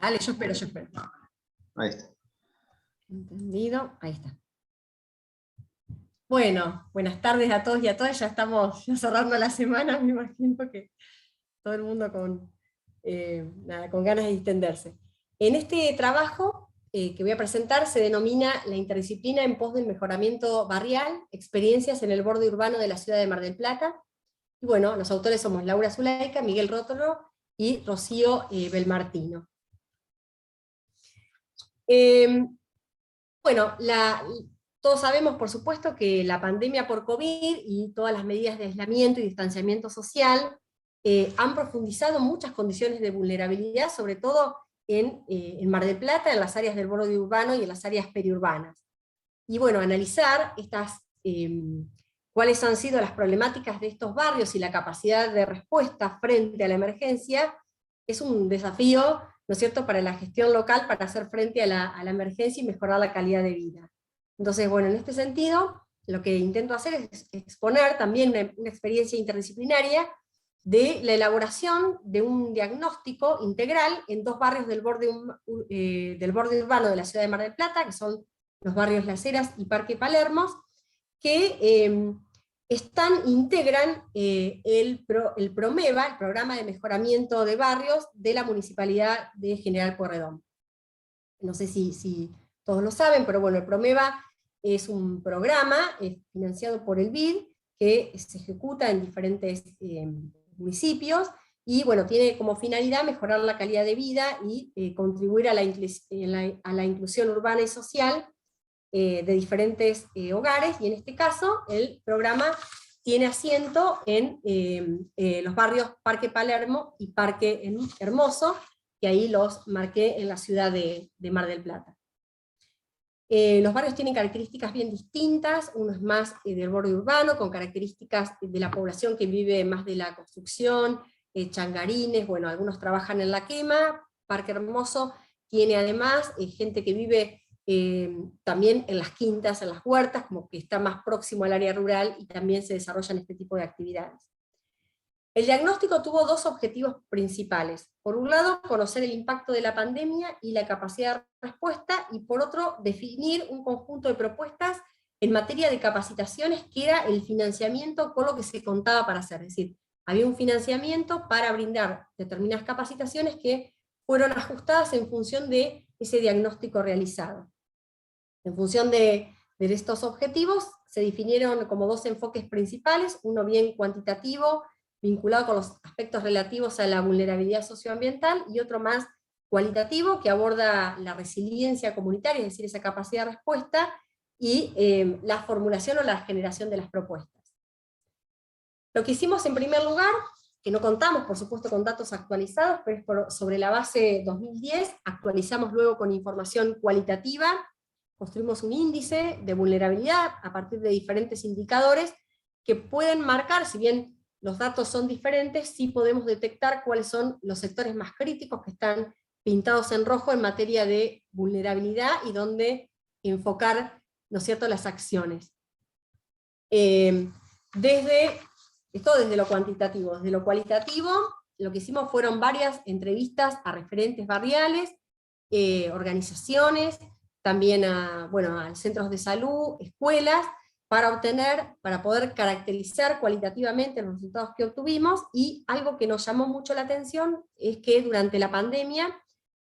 Dale, yo espero, yo espero. Ahí está. Entendido, ahí está. Bueno, buenas tardes a todos y a todas, ya estamos cerrando la semana, me imagino que todo el mundo con ganas de distenderse. En este trabajo que voy a presentar se denomina La interdisciplina en pos del mejoramiento barrial, experiencias en el borde urbano de la ciudad de Mar del Plata. Y bueno, los autores somos Laura Zulaika, Miguel Rótolo y Rocío Belmartino. Bueno, todos sabemos, por supuesto, que la pandemia por COVID y todas las medidas de aislamiento y distanciamiento social han profundizado muchas condiciones de vulnerabilidad, sobre todo en Mar del Plata, en las áreas del borde urbano y en las áreas periurbanas. Y bueno, analizar cuáles han sido las problemáticas de estos barrios y la capacidad de respuesta frente a la emergencia es un desafío, ¿no es cierto?, para la gestión local para hacer frente a la emergencia y mejorar la calidad de vida. Entonces, bueno, en este sentido, lo que intento hacer es exponer también una experiencia interdisciplinaria de la elaboración de un diagnóstico integral en dos barrios del borde urbano de la ciudad de Mar del Plata, que son los barrios Las Heras y Parque Palermo, que integran el PROMEBA, el Programa de Mejoramiento de Barrios de la Municipalidad de General Pueyrredón. No sé si todos lo saben, pero bueno, el PROMEBA es un programa financiado por el BID, que se ejecuta en diferentes municipios, y bueno, tiene como finalidad mejorar la calidad de vida y contribuir a la inclusión urbana y social de diferentes hogares, y en este caso el programa tiene asiento en los barrios Parque Palermo y Parque Hermoso, que ahí los marqué en la ciudad de Mar del Plata. Los barrios tienen características bien distintas, uno es más del borde urbano, con características de la población que vive más de la construcción, changarines, bueno, algunos trabajan en la quema. Parque Hermoso tiene además gente que vive también en las quintas, en las huertas, como que está más próximo al área rural, y también se desarrollan este tipo de actividades. El diagnóstico tuvo dos objetivos principales. Por un lado, conocer el impacto de la pandemia y la capacidad de respuesta, y por otro, definir un conjunto de propuestas en materia de capacitaciones, que era el financiamiento con lo que se contaba para hacer. Es decir, había un financiamiento para brindar determinadas capacitaciones que fueron ajustadas en función de ese diagnóstico realizado. En función de estos objetivos, se definieron como dos enfoques principales, uno bien cuantitativo, vinculado con los aspectos relativos a la vulnerabilidad socioambiental, y otro más cualitativo, que aborda la resiliencia comunitaria, es decir, esa capacidad de respuesta, y la formulación o la generación de las propuestas. Lo que hicimos en primer lugar, que no contamos por supuesto con datos actualizados, pero es sobre la base 2010, actualizamos luego con información cualitativa, construimos un índice de vulnerabilidad a partir de diferentes indicadores que pueden marcar, si bien los datos son diferentes, sí podemos detectar cuáles son los sectores más críticos que están pintados en rojo en materia de vulnerabilidad, y dónde enfocar, ¿no es cierto?, las acciones. Esto desde lo cuantitativo. Desde lo cualitativo, lo que hicimos fueron varias entrevistas a referentes barriales, organizaciones, también a centros de salud, escuelas, para poder caracterizar cualitativamente los resultados que obtuvimos. Y algo que nos llamó mucho la atención es que durante la pandemia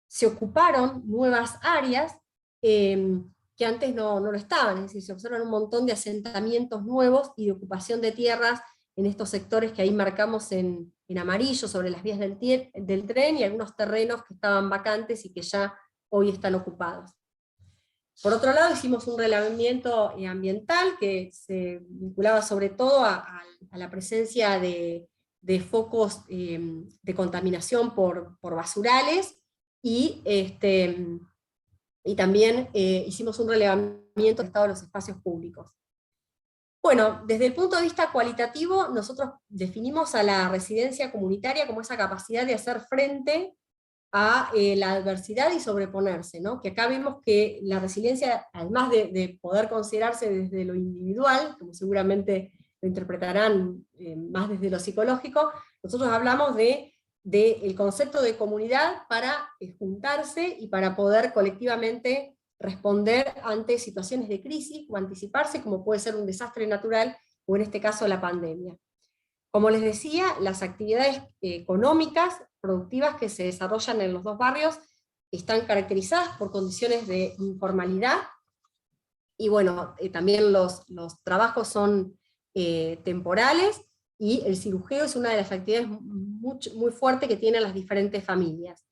se ocuparon nuevas áreas que antes no lo estaban, es decir, se observan un montón de asentamientos nuevos y de ocupación de tierras en estos sectores que ahí marcamos en amarillo sobre las vías del tren, y algunos terrenos que estaban vacantes y que ya hoy están ocupados. Por otro lado, hicimos un relevamiento ambiental que se vinculaba sobre todo a la presencia de focos de contaminación por basurales, y también hicimos un relevamiento del estado de los espacios públicos. Bueno, desde el punto de vista cualitativo, nosotros definimos a la residencia comunitaria como esa capacidad de hacer frente a la adversidad y sobreponerse, ¿no? Que acá vemos que la resiliencia, además de poder considerarse desde lo individual, como seguramente lo interpretarán más desde lo psicológico, nosotros hablamos de del concepto de comunidad para juntarse y para poder colectivamente responder ante situaciones de crisis o anticiparse, como puede ser un desastre natural o en este caso la pandemia. Como les decía, las actividades económicas, productivas que se desarrollan en los dos barrios están caracterizadas por condiciones de informalidad, y bueno, también los trabajos son temporales, y el cirujeo es una de las actividades muy fuerte que tienen las diferentes familias.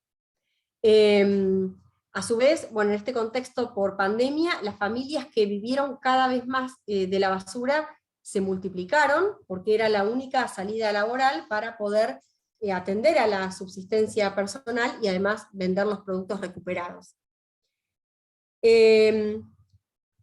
A su vez, bueno, en este contexto por pandemia, las familias que vivieron cada vez más de la basura se multiplicaron, porque era la única salida laboral para poder atender a la subsistencia personal y además vender los productos recuperados.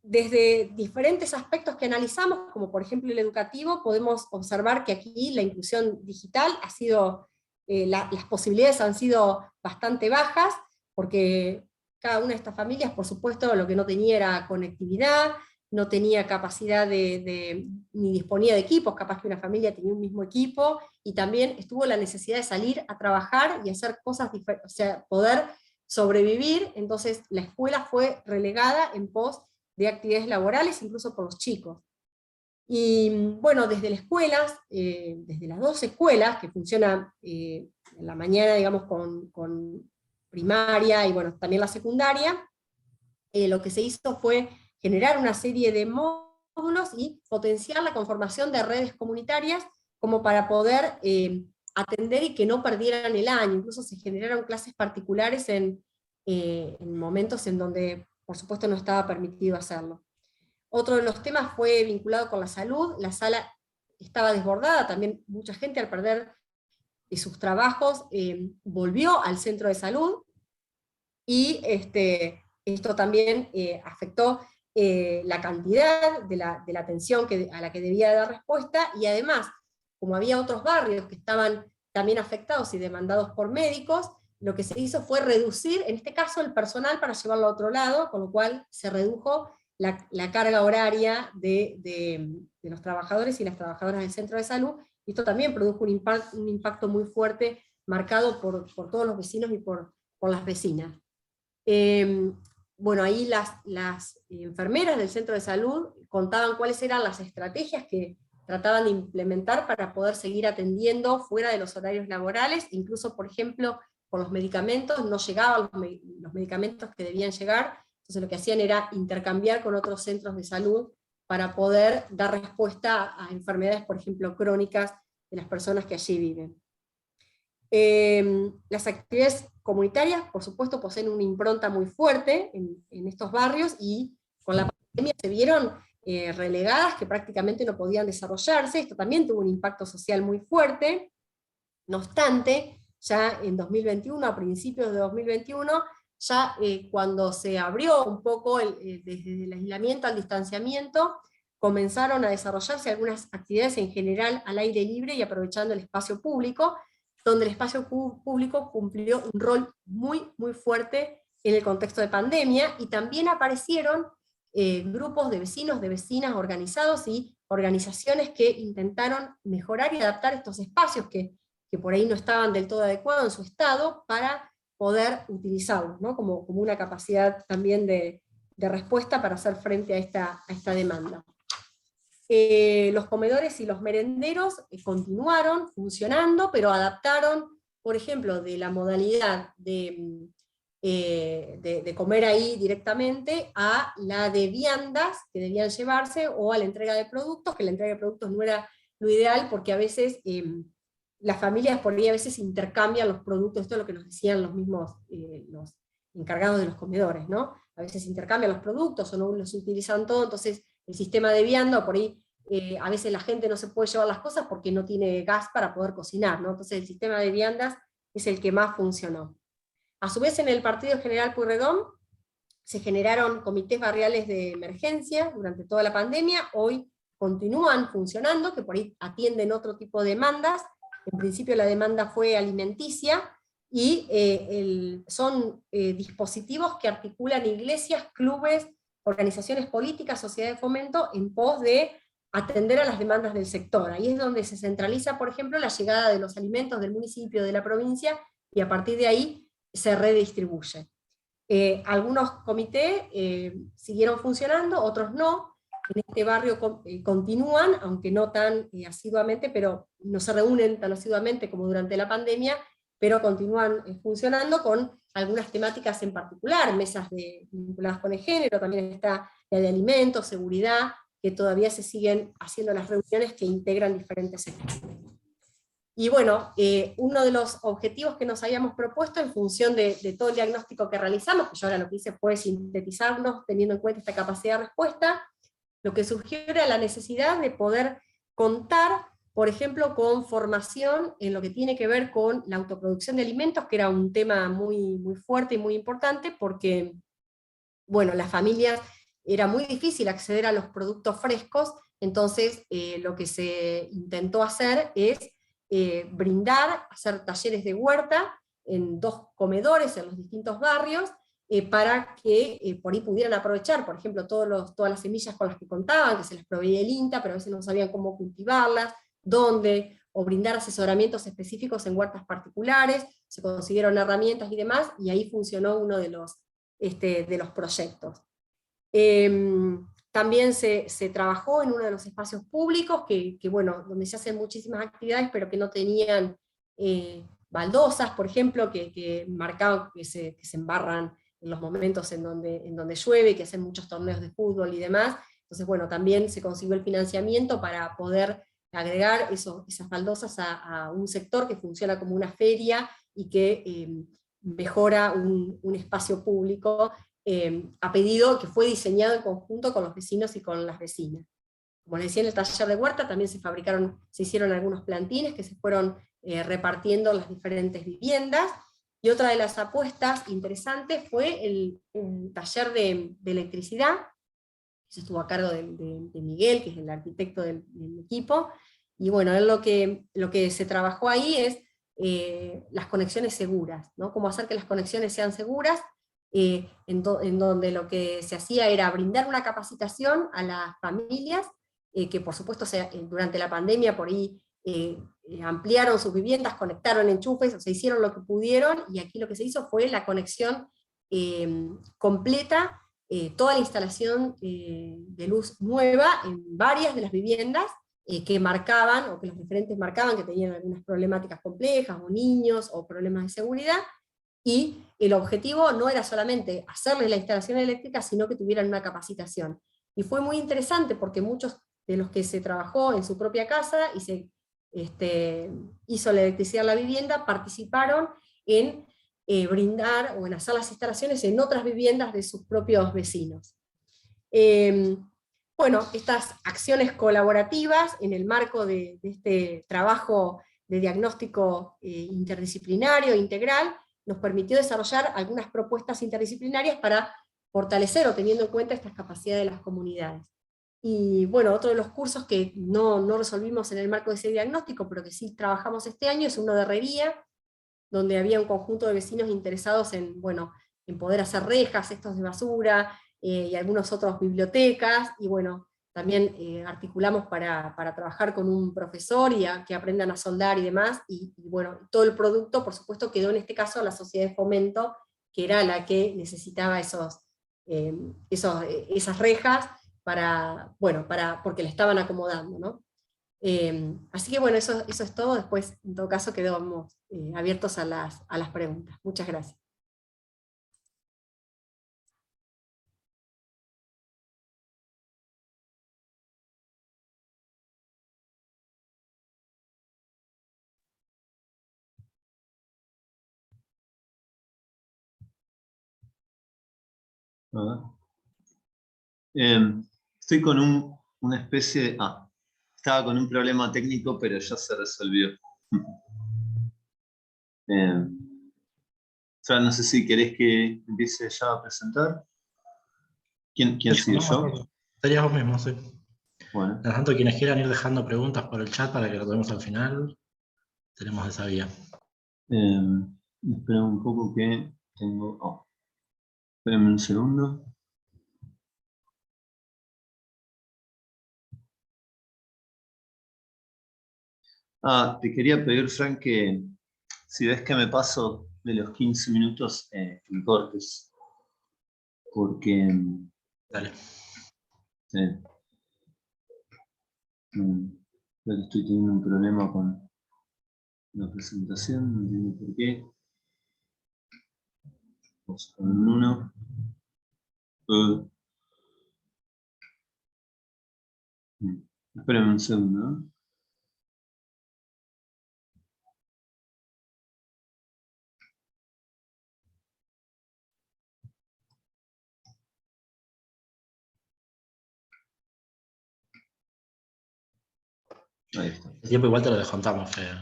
Desde diferentes aspectos que analizamos, como por ejemplo el educativo, podemos observar que aquí la inclusión digital ha sido, las posibilidades han sido bastante bajas, porque cada una de estas familias, por supuesto, lo que no tenía era conectividad, no tenía capacidad ni disponía de equipos, capaz que una familia tenía un mismo equipo, y también estuvo la necesidad de salir a trabajar y hacer cosas diferentes, o sea, poder sobrevivir. Entonces la escuela fue relegada en pos de actividades laborales, incluso por los chicos. Y bueno, desde las escuelas, desde las 2 escuelas, que funcionan en la mañana, digamos, con primaria y bueno, también la secundaria, lo que se hizo fue generar una serie de módulos y potenciar la conformación de redes comunitarias como para poder atender y que no perdieran el año. Incluso se generaron clases particulares en momentos en donde, por supuesto, no estaba permitido hacerlo. Otro de los temas fue vinculado con la salud. La sala estaba desbordada, también mucha gente al perder sus trabajos volvió al centro de salud, y esto también afectó la cantidad de la atención a la que debía dar respuesta, y además, como había otros barrios que estaban también afectados y demandados por médicos, lo que se hizo fue reducir, en este caso, el personal para llevarlo a otro lado, con lo cual se redujo la carga horaria de los trabajadores y las trabajadoras del centro de salud, y esto también produjo un impacto muy fuerte, marcado por todos los vecinos y por las vecinas. Bueno, ahí las enfermeras del centro de salud contaban cuáles eran las estrategias que trataban de implementar para poder seguir atendiendo fuera de los horarios laborales, incluso, por ejemplo, con los medicamentos, no llegaban los medicamentos que debían llegar, entonces lo que hacían era intercambiar con otros centros de salud para poder dar respuesta a enfermedades, por ejemplo, crónicas de las personas que allí viven. Las actividades comunitarias, por supuesto, poseen una impronta muy fuerte en estos barrios, y con la pandemia se vieron relegadas, que prácticamente no podían desarrollarse. Esto también tuvo un impacto social muy fuerte. No obstante, ya en 2021, a principios de 2021, ya cuando se abrió un poco desde el aislamiento al distanciamiento, comenzaron a desarrollarse algunas actividades en general al aire libre y aprovechando el espacio público, donde el espacio público cumplió un rol muy, muy fuerte en el contexto de pandemia, y también aparecieron grupos de vecinos, de vecinas organizados y organizaciones que intentaron mejorar y adaptar estos espacios que por ahí no estaban del todo adecuados en su estado, para poder utilizarlos, ¿no? como una capacidad también de respuesta para hacer frente a esta demanda. Los comedores y los merenderos continuaron funcionando, pero adaptaron, por ejemplo, de la modalidad de comer ahí directamente a la de viandas que debían llevarse, o a la entrega de productos, que la entrega de productos no era lo ideal, porque a veces las familias por ahí a veces intercambian los productos. Esto es lo que nos decían los mismos los encargados de los comedores, ¿no? A veces intercambian los productos o no los utilizan todo, entonces el sistema de vianda, por ahí a veces la gente no se puede llevar las cosas porque no tiene gas para poder cocinar, ¿no? Entonces el sistema de viandas es el que más funcionó. A su vez, en el Partido General Pueyrredón se generaron comités barriales de emergencia durante toda la pandemia. Hoy continúan funcionando, que por ahí atienden otro tipo de demandas. En principio la demanda fue alimenticia, y son dispositivos que articulan iglesias, clubes, organizaciones políticas, sociedades de fomento, en pos de atender a las demandas del sector. Ahí es donde se centraliza, por ejemplo, la llegada de los alimentos del municipio, de la provincia, y a partir de ahí se redistribuye. Algunos comités siguieron funcionando, otros no. En este barrio continúan, aunque no tan asiduamente, pero no se reúnen tan asiduamente como durante la pandemia, pero continúan funcionando con algunas temáticas en particular, mesas vinculadas con el género, también está la de alimentos, seguridad, que todavía se siguen haciendo las reuniones que integran diferentes sectores. Y bueno, uno de los objetivos que nos habíamos propuesto en función de todo el diagnóstico que realizamos, que yo ahora lo que hice fue sintetizarnos teniendo en cuenta esta capacidad de respuesta, lo que surgió era la necesidad de poder contar, por ejemplo, con formación en lo que tiene que ver con la autoproducción de alimentos, que era un tema muy, muy fuerte y muy importante, porque, bueno, las familias era muy difícil acceder a los productos frescos, entonces lo que se intentó hacer es brindar, hacer talleres de huerta en 2 comedores en los distintos barrios, para que por ahí pudieran aprovechar, por ejemplo, todas las semillas con las que contaban, que se les proveía el INTA, pero a veces no sabían cómo cultivarlas, dónde, o brindar asesoramientos específicos en huertas particulares, se consiguieron herramientas y demás, y ahí funcionó uno de los proyectos. También se trabajó en uno de los espacios públicos, bueno, donde se hacen muchísimas actividades, pero que no tenían baldosas, por ejemplo, que marcaban que se embarran en los momentos en donde llueve, que hacen muchos torneos de fútbol y demás. Entonces, bueno, también se consiguió el financiamiento para poder agregar esas baldosas a un sector que funciona como una feria y que mejora un espacio público a pedido que fue diseñado en conjunto con los vecinos y con las vecinas. Como les decía, en el taller de huerta también se hicieron algunos plantines que se fueron repartiendo en las diferentes viviendas, y otra de las apuestas interesantes fue el taller de electricidad, que estuvo a cargo de Miguel, que es el arquitecto del equipo, y bueno, él lo que se trabajó ahí es las conexiones seguras, ¿no? Cómo hacer que las conexiones sean seguras, en donde lo que se hacía era brindar una capacitación a las familias, que por supuesto durante la pandemia por ahí ampliaron sus viviendas, conectaron enchufes, o sea, hicieron lo que pudieron, y aquí lo que se hizo fue la conexión completa, toda la instalación de luz nueva en varias de las viviendas, que marcaban, o que los referentes marcaban que tenían algunas problemáticas complejas, o niños, o problemas de seguridad, y el objetivo no era solamente hacerles la instalación eléctrica, sino que tuvieran una capacitación. Y fue muy interesante porque muchos de los que se trabajó en su propia casa y se hizo la electricidad en la vivienda, participaron en brindar o en hacer las instalaciones en otras viviendas de sus propios vecinos. Bueno, estas acciones colaborativas en el marco de este trabajo de diagnóstico interdisciplinario, integral, nos permitió desarrollar algunas propuestas interdisciplinarias para fortalecer o teniendo en cuenta estas capacidades de las comunidades. Y bueno, otro de los cursos que no resolvimos en el marco de ese diagnóstico, pero que sí trabajamos este año, es uno de herrería, donde había un conjunto de vecinos interesados en poder hacer rejas, cestos de basura, y algunos otros bibliotecas, y bueno, también articulamos para trabajar con un profesor y que aprendan a soldar y demás, y bueno, todo el producto, por supuesto, quedó en este caso a la sociedad de fomento, que era la que necesitaba esas rejas, porque le estaban acomodando, ¿no? Así que bueno, eso es todo. Después, en todo caso, quedamos abiertos a las preguntas. Muchas gracias. A ver. Estoy con una especie de... estaba con un problema técnico, pero ya se resolvió. Fran, no sé si querés que empiece ya a presentar. ¿Quién sigue, yo? Sería vos mismo, sí. Bueno. Por tanto, quienes quieran ir dejando preguntas por el chat para que lo tomemos al final, tenemos esa vía. Espera un poco que tengo... espérenme un segundo. Te quería pedir, Frank, que si ves que me paso de los 15 minutos, que me cortes. Porque Dale. creo que estoy teniendo un problema con la presentación, no entiendo por qué. Vamos con un 1. Espérame un segundo, ¿no? Ahí está. El tiempo igual te lo descontamos, Fede.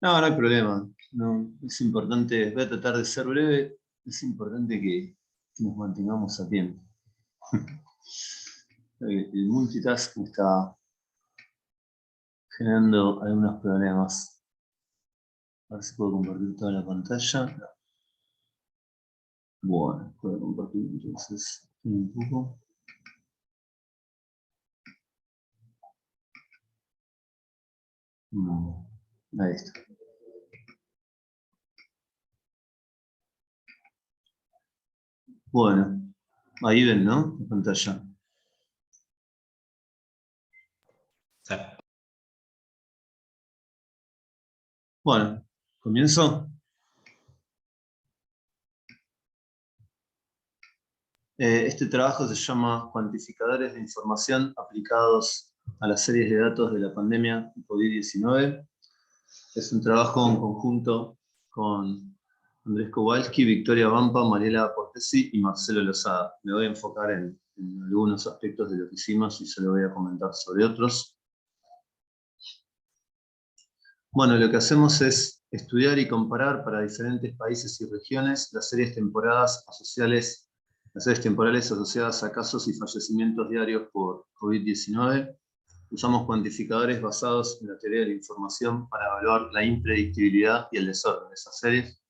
No, no hay problema. No, es importante, voy a tratar de ser breve, es importante que nos mantengamos a tiempo. El multitask me está generando algunos problemas. A ver si puedo compartir toda la pantalla. No. Bueno, puedo compartir entonces un poco. Ahí está. Bueno, ahí ven, ¿no? La pantalla. Sí. Bueno, comienzo. Este trabajo se llama Cuantificadores de información aplicados a las series de datos de la pandemia COVID-19. Es un trabajo en conjunto con Andrés Kowalski, Victoria Vampa, Mariela Portesi y Marcelo Lozada. Me voy a enfocar en algunos aspectos de lo que hicimos y se lo voy a comentar sobre otros. Bueno, lo que hacemos es estudiar y comparar para diferentes países y regiones las series temporales asociadas a casos y fallecimientos diarios por COVID-19. Usamos cuantificadores basados en la teoría de la información para evaluar la impredictibilidad y el desorden de esas series.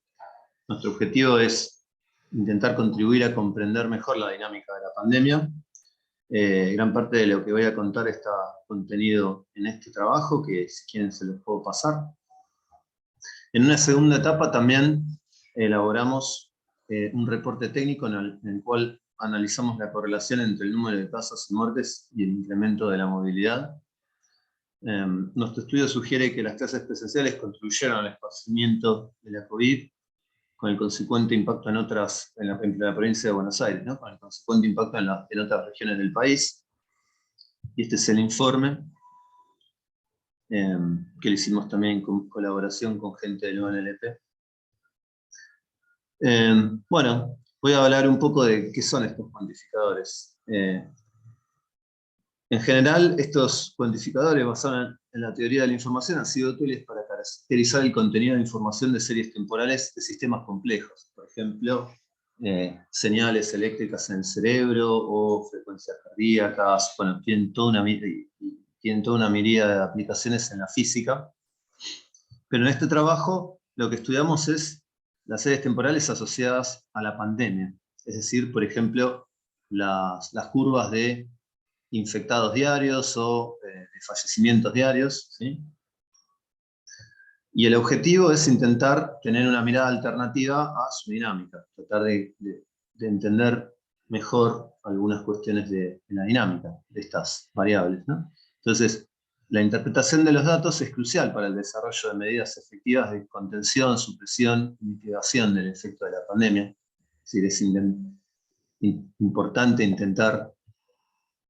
Nuestro objetivo es intentar contribuir a comprender mejor la dinámica de la pandemia. Gran parte de lo que voy a contar está contenido en este trabajo, que si quieren se los puedo pasar. En una segunda etapa también elaboramos un reporte técnico en el cual analizamos la correlación entre el número de casos y muertes y el incremento de la movilidad. Nuestro estudio sugiere que las clases presenciales contribuyeron al esparcimiento de la COVID, con el consecuente impacto en la provincia de Buenos Aires, ¿no? Con el consecuente impacto en otras regiones del país. Y este es el informe que le hicimos también en colaboración con gente del UNLP. Bueno, voy a hablar un poco de qué son estos cuantificadores. En general, estos cuantificadores basados en la teoría de la información han sido útiles para caracterizar el contenido de información de series temporales de sistemas complejos. Por ejemplo, señales eléctricas en el cerebro o frecuencias cardíacas. Bueno, tienen toda una miríada de aplicaciones en la física. Pero en este trabajo lo que estudiamos es las series temporales asociadas a la pandemia. Es decir, por ejemplo, las curvas de infectados diarios o de fallecimientos diarios, ¿sí? Y el objetivo es intentar tener una mirada alternativa a su dinámica, tratar de entender mejor algunas cuestiones de la dinámica de estas variables, ¿no? Entonces, la interpretación de los datos es crucial para el desarrollo de medidas efectivas de contención, supresión y mitigación del efecto de la pandemia. Es decir, es importante intentar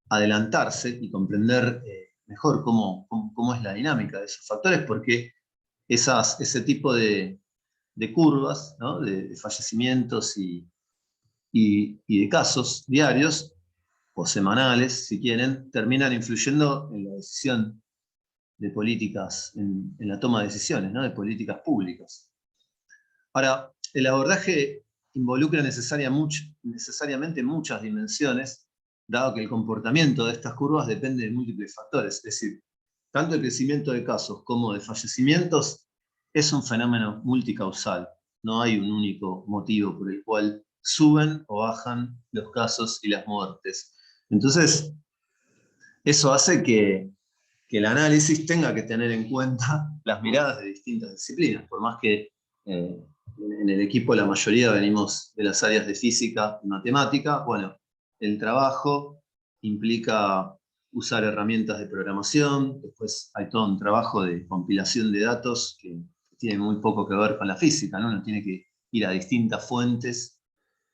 adelantarse y comprender mejor cómo es la dinámica de esos factores, porque ese tipo de curvas, ¿no? de fallecimientos y de casos diarios, o semanales, si quieren, terminan influyendo en la decisión de políticas, en la toma de decisiones, ¿no? de políticas públicas. Ahora, el abordaje involucra necesariamente muchas dimensiones, dado que el comportamiento de estas curvas depende de múltiples factores. Es decir, tanto el crecimiento de casos como de fallecimientos es un fenómeno multicausal. No hay un único motivo por el cual suben o bajan los casos y las muertes. Entonces, eso hace que el análisis tenga que tener en cuenta las miradas de distintas disciplinas, por más que en el equipo la mayoría venimos de las áreas de física y matemática. Bueno, el trabajo implica usar herramientas de programación, después hay todo un trabajo de compilación de datos que tiene muy poco que ver con la física, ¿no? Uno tiene que ir a distintas fuentes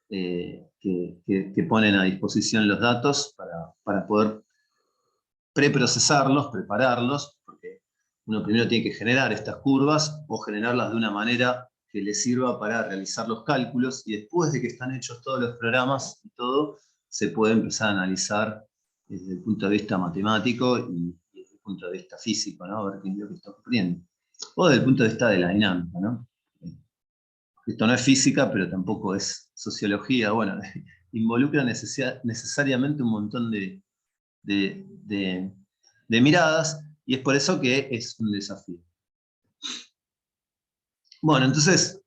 que ponen a disposición los datos para poder preprocesarlos, prepararlos, porque uno primero tiene que generar estas curvas o generarlas de una manera que le sirva para realizar los cálculos, y después de que están hechos todos los programas y todo, se puede empezar a analizar desde el punto de vista matemático y desde el punto de vista físico, ¿no? A ver qué es lo que está ocurriendo. O desde el punto de vista de la dinámica, ¿no? Esto no es física, pero tampoco es sociología. Bueno, involucra necesariamente un montón de miradas, y es por eso que es un desafío. Bueno, entonces,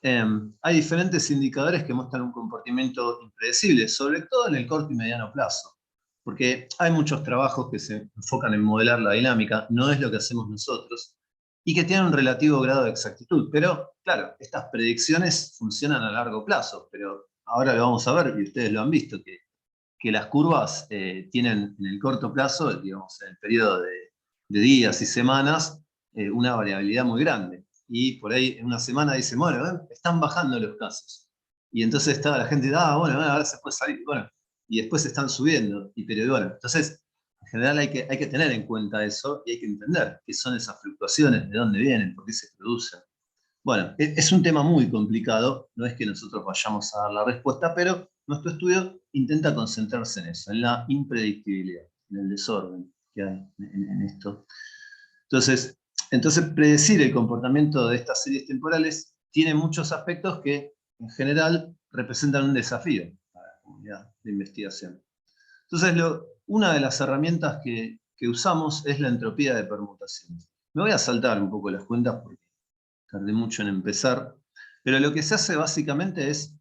hay diferentes indicadores que muestran un comportamiento impredecible, sobre todo en el corto y mediano plazo, porque hay muchos trabajos que se enfocan en modelar la dinámica, no es lo que hacemos nosotros, y que tienen un relativo grado de exactitud, pero claro, estas predicciones funcionan a largo plazo, pero ahora lo vamos a ver, y ustedes lo han visto, que las curvas tienen en el corto plazo, digamos, en el periodo de días y semanas, una variabilidad muy grande. Y por ahí en una semana dicen, bueno, están bajando los casos. Y entonces estaba la gente, bueno, ahora se puede salir. Bueno, y después están subiendo. Pero bueno, entonces, en general hay que tener en cuenta eso y hay que entender qué son esas fluctuaciones, de dónde vienen, por qué se producen. Bueno, es un tema muy complicado, no es que nosotros vayamos a dar la respuesta, pero nuestro estudio intenta concentrarse en eso, en la impredictibilidad, en el desorden que hay en esto. Entonces, predecir el comportamiento de estas series temporales tiene muchos aspectos que, en general, representan un desafío para la comunidad de investigación. Entonces, una de las herramientas que usamos es la entropía de permutaciones. Me voy a saltar un poco las cuentas porque tardé mucho en empezar, pero lo que se hace básicamente es,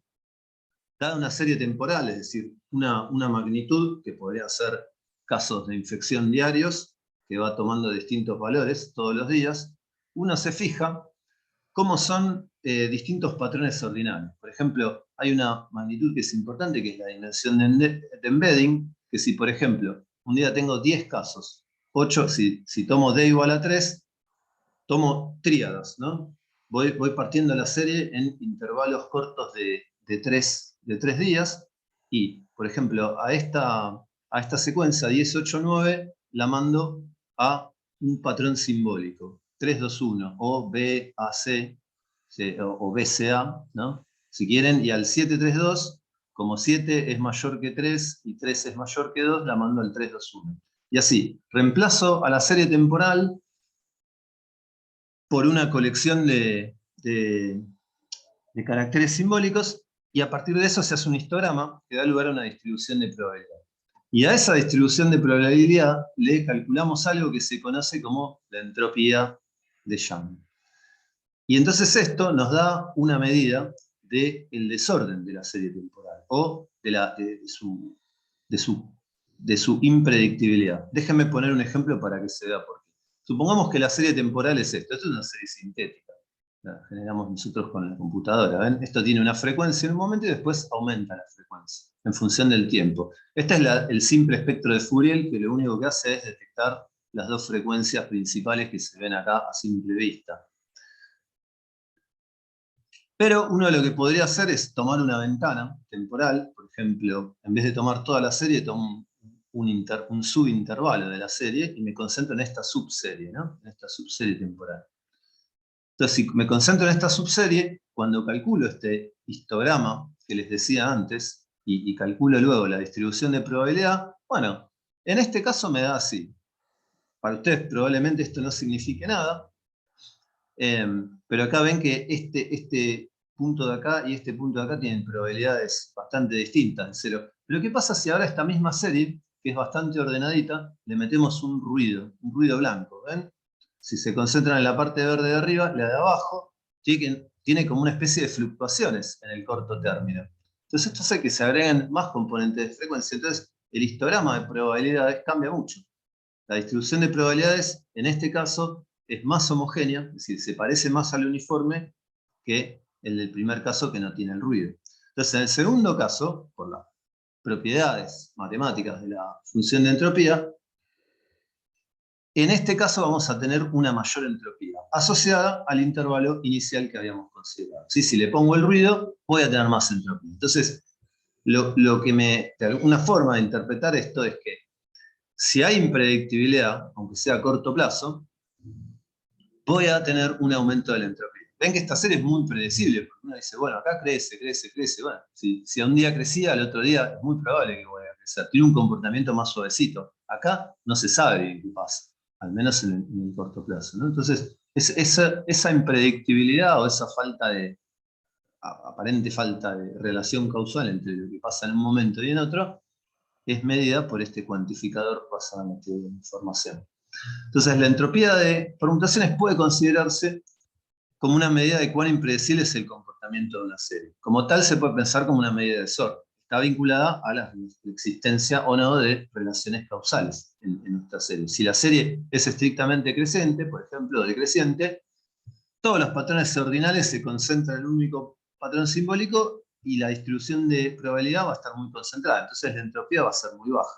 dada una serie temporal, es decir, una magnitud que podría ser casos de infección diarios, que va tomando distintos valores todos los días, uno se fija cómo son distintos patrones ordinarios. Por ejemplo, hay una magnitud que es importante, que es la dimensión de embedding, que si, por ejemplo, un día tengo 10 casos, 8, si tomo d igual a 3, tomo tríadas, ¿no? Voy partiendo la serie en intervalos cortos de 3 días, y, por ejemplo, a esta secuencia 10, 8, 9, la mando a un patrón simbólico, 3, 2, 1, o BAC, o BCA, ¿no? Si quieren, y al 7, 3, 2, como 7 es mayor que 3 y 3 es mayor que 2, la mando al 3, 2, 1. Y así, reemplazo a la serie temporal por una colección de caracteres simbólicos, y a partir de eso se hace un histograma que da lugar a una distribución de probabilidad. Y a esa distribución de probabilidad le calculamos algo que se conoce como la entropía de Young. Y entonces esto nos da una medida del desorden de la serie temporal, o de su impredictibilidad. Déjenme poner un ejemplo para que se vea por qué. Supongamos que la serie temporal es esto es una serie sintética. La generamos nosotros con la computadora. ¿Ven? Esto tiene una frecuencia en un momento y después aumenta la frecuencia en función del tiempo. Este es el simple espectro de Fourier, que lo único que hace es detectar las dos frecuencias principales que se ven acá a simple vista. Pero uno lo que podría hacer es tomar una ventana temporal, por ejemplo, en vez de tomar toda la serie, tomo un subintervalo de la serie y me concentro en esta subserie, ¿no? En esta subserie temporal. Entonces, si me concentro en esta subserie, cuando calculo este histograma que les decía antes, y calculo luego la distribución de probabilidad, bueno, en este caso me da así. Para ustedes probablemente esto no signifique nada, pero acá ven que este punto de acá y este punto de acá tienen probabilidades bastante distintas de cero. Pero ¿qué pasa si ahora esta misma serie, que es bastante ordenadita, le metemos un ruido blanco? ¿Ven? Si se concentran en la parte verde de arriba, la de abajo tiene como una especie de fluctuaciones en el corto término. Entonces esto hace que se agreguen más componentes de frecuencia. Entonces el histograma de probabilidades cambia mucho. La distribución de probabilidades, en este caso, es más homogénea, es decir, se parece más al uniforme que el del primer caso que no tiene el ruido. Entonces, en el segundo caso, por las propiedades matemáticas de la función de entropía, en este caso vamos a tener una mayor entropía, asociada al intervalo inicial que habíamos considerado. ¿Sí? Si le pongo el ruido, voy a tener más entropía. Entonces, una forma de interpretar esto es que si hay impredictibilidad, aunque sea a corto plazo, voy a tener un aumento de la entropía. Ven que esta serie es muy predecible, porque uno dice, bueno, acá crece. Bueno, si un día crecía, al otro día es muy probable que vaya a crecer. Tiene un comportamiento más suavecito. Acá no se sabe bien qué pasa, al menos en el corto plazo, ¿no? Entonces, esa impredictibilidad o esa aparente falta de relación causal entre lo que pasa en un momento y en otro, es medida por este cuantificador basado en la teoría de la información. Entonces, la entropía de permutaciones puede considerarse como una medida de cuán impredecible es el comportamiento de una serie. Como tal, se puede pensar como una medida de SOR. Está vinculada a la existencia o no de relaciones causales en nuestra serie. Si la serie es estrictamente creciente, por ejemplo, decreciente, todos los patrones ordinales se concentran en un único patrón simbólico y la distribución de probabilidad va a estar muy concentrada. Entonces la entropía va a ser muy baja.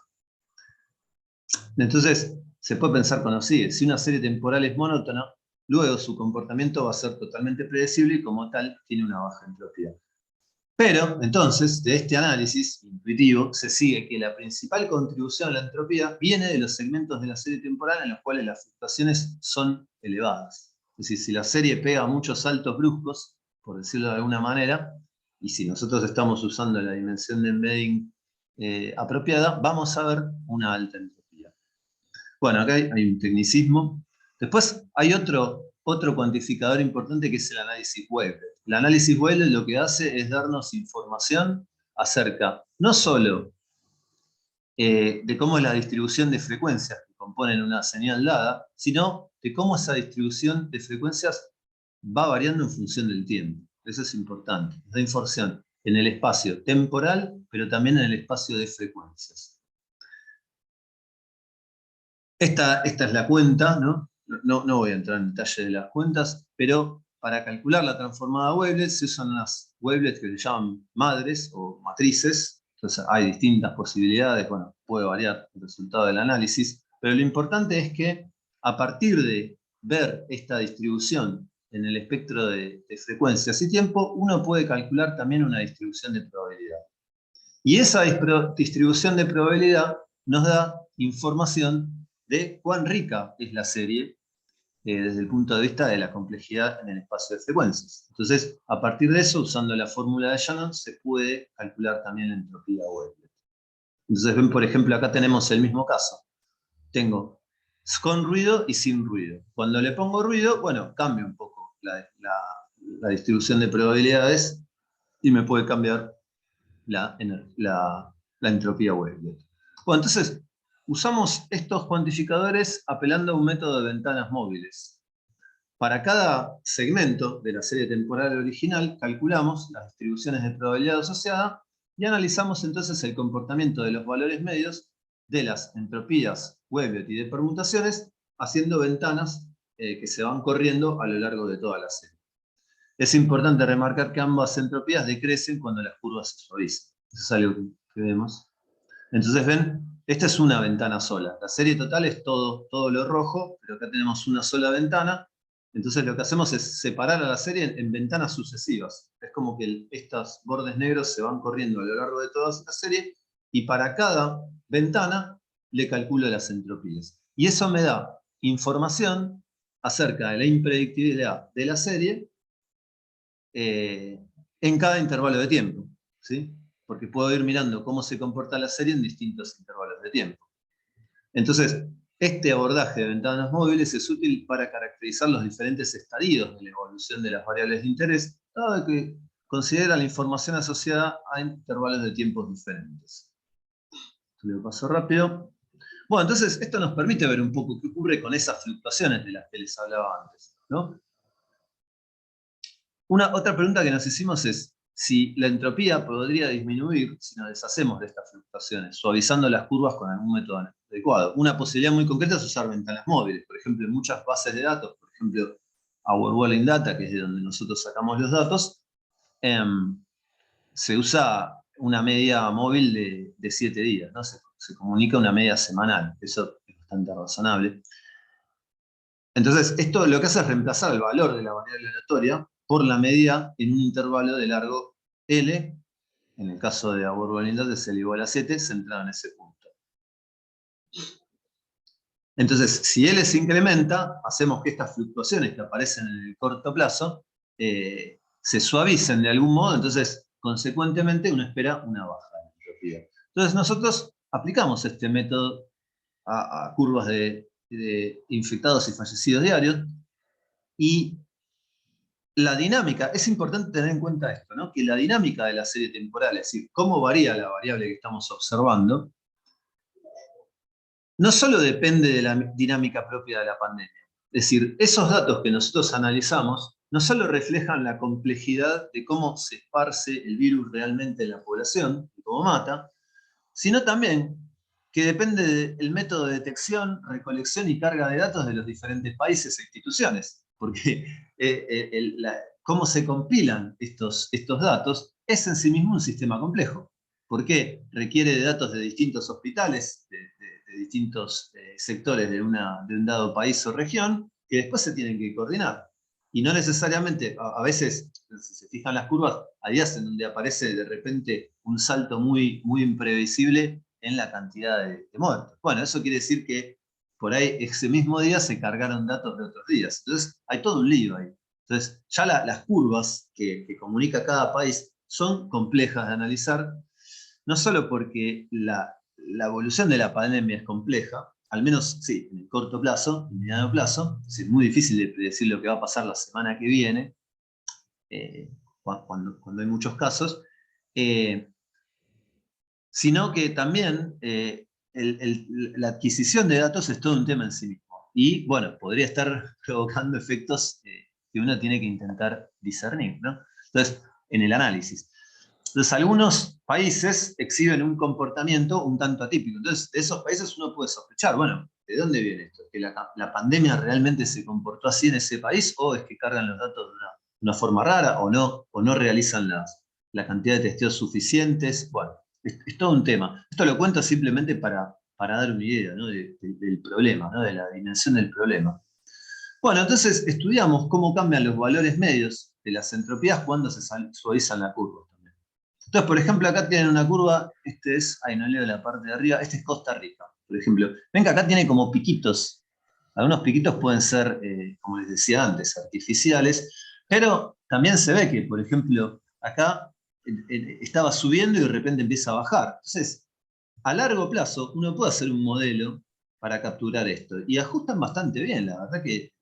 Entonces, se puede pensar como sigue. Si una serie temporal es monótona, luego su comportamiento va a ser totalmente predecible y como tal tiene una baja entropía. Pero, entonces, de este análisis intuitivo, se sigue que la principal contribución a la entropía viene de los segmentos de la serie temporal en los cuales las fluctuaciones son elevadas. Es decir, si la serie pega muchos saltos bruscos, por decirlo de alguna manera, y si nosotros estamos usando la dimensión de embedding apropiada, vamos a ver una alta entropía. Bueno, acá hay un tecnicismo. Después hay otro cuantificador importante que es el análisis Wavelet. El análisis Wavelet lo que hace es darnos información acerca no solo de cómo es la distribución de frecuencias que componen una señal dada, sino de cómo esa distribución de frecuencias va variando en función del tiempo. Eso es importante. Nos da información en el espacio temporal, pero también en el espacio de frecuencias. Esta es la cuenta, ¿no? No voy a entrar en detalle de las cuentas, pero para calcular la transformada wavelet se usan unas wavelets que se llaman madres o matrices. Entonces hay distintas posibilidades, bueno, puede variar el resultado del análisis, pero lo importante es que a partir de ver esta distribución en el espectro de frecuencias y tiempo, uno puede calcular también una distribución de probabilidad. Y esa distribución de probabilidad nos da información de cuán rica es la serie desde el punto de vista de la complejidad en el espacio de frecuencias. Entonces, a partir de eso, usando la fórmula de Shannon, se puede calcular también la entropía Wavelet. Entonces, ven, por ejemplo, acá tenemos el mismo caso. Tengo con ruido y sin ruido. Cuando le pongo ruido, bueno, cambia un poco la distribución de probabilidades y me puede cambiar la entropía Wavelet. Bueno, entonces, usamos estos cuantificadores apelando a un método de ventanas móviles. Para cada segmento de la serie temporal original, calculamos las distribuciones de probabilidad asociada y analizamos entonces el comportamiento de los valores medios de las entropías Wavelet y de permutaciones, haciendo ventanas que se van corriendo a lo largo de toda la serie. Es importante remarcar que ambas entropías decrecen cuando las curvas se suavizan. Eso es algo que vemos. Entonces ven, esta es una ventana sola. La serie total es todo lo rojo, pero acá tenemos una sola ventana. Entonces lo que hacemos es separar a la serie en ventanas sucesivas. Es como que estos bordes negros se van corriendo a lo largo de toda esta serie y para cada ventana le calculo las entropías. Y eso me da información acerca de la impredictibilidad de la serie en cada intervalo de tiempo, ¿sí? Porque puedo ir mirando cómo se comporta la serie en distintos intervalos de tiempo. Entonces, este abordaje de ventanas móviles es útil para caracterizar los diferentes estadios de la evolución de las variables de interés, dado que considera la información asociada a intervalos de tiempos diferentes. Esto lo paso rápido. Bueno, entonces esto nos permite ver un poco qué ocurre con esas fluctuaciones de las que les hablaba antes, ¿no? Otra pregunta que nos hicimos es si la entropía podría disminuir si nos deshacemos de estas fluctuaciones, suavizando las curvas con algún método adecuado. Una posibilidad muy concreta es usar ventanas móviles. Por ejemplo, en muchas bases de datos, por ejemplo, Our Walling Data, que es de donde nosotros sacamos los datos, se usa una media móvil de 7 días, ¿no? Se comunica una media semanal. Eso es bastante razonable. Entonces, esto lo que hace es reemplazar el valor de la variable aleatoria por la media en un intervalo de largo L. En el caso de Our Walling Data es L igual a 7, centrado en ese punto. Entonces, si L se incrementa, hacemos que estas fluctuaciones que aparecen en el corto plazo se suavicen de algún modo, entonces, consecuentemente, uno espera una baja en entropía. Entonces, nosotros aplicamos este método a curvas de infectados y fallecidos diarios, y la dinámica, es importante tener en cuenta esto, ¿no? Que la dinámica de la serie temporal, es decir, cómo varía la variable que estamos observando, no solo depende de la dinámica propia de la pandemia. Es decir, esos datos que nosotros analizamos no solo reflejan la complejidad de cómo se esparce el virus realmente en la población, y cómo mata, sino también que depende del método de detección, recolección y carga de datos de los diferentes países e instituciones. Porque cómo se compilan estos datos es en sí mismo un sistema complejo. Porque requiere de datos de distintos hospitales, de distintos sectores de un dado país o región, que después se tienen que coordinar. Y no necesariamente, a veces, si se fijan las curvas, hay días en donde aparece de repente un salto muy, muy imprevisible en la cantidad de muertos. Bueno, eso quiere decir que por ahí ese mismo día se cargaron datos de otros días. Entonces hay todo un lío ahí. Entonces ya las curvas que comunica cada país son complejas de analizar, no solo porque la evolución de la pandemia es compleja, al menos sí, en el corto plazo, en el mediano plazo, es muy difícil de predecir lo que va a pasar la semana que viene, cuando hay muchos casos, sino que también la adquisición de datos es todo un tema en sí mismo. Y bueno, podría estar provocando efectos que uno tiene que intentar discernir, ¿no? Entonces, en el análisis. Entonces, algunos países exhiben un comportamiento un tanto atípico. Entonces, de esos países uno puede sospechar, bueno, ¿de dónde viene esto? ¿Es que la pandemia realmente se comportó así en ese país? ¿O es que cargan los datos de una forma rara? ¿O no realizan la cantidad de testeos suficientes? Bueno, es todo un tema. Esto lo cuento simplemente para dar una idea, ¿no? del problema, ¿no? De la dimensión del problema. Bueno, entonces estudiamos cómo cambian los valores medios de las entropías cuando se suavizan la curva. Entonces, por ejemplo, acá tienen una curva, no leo la parte de arriba, este es Costa Rica, por ejemplo. Ven que acá tiene como piquitos. Algunos piquitos pueden ser, como les decía antes, artificiales, pero también se ve que, por ejemplo, acá estaba subiendo y de repente empieza a bajar. Entonces, a largo plazo, uno puede hacer un modelo para capturar esto. Y ajustan bastante bien, la verdad que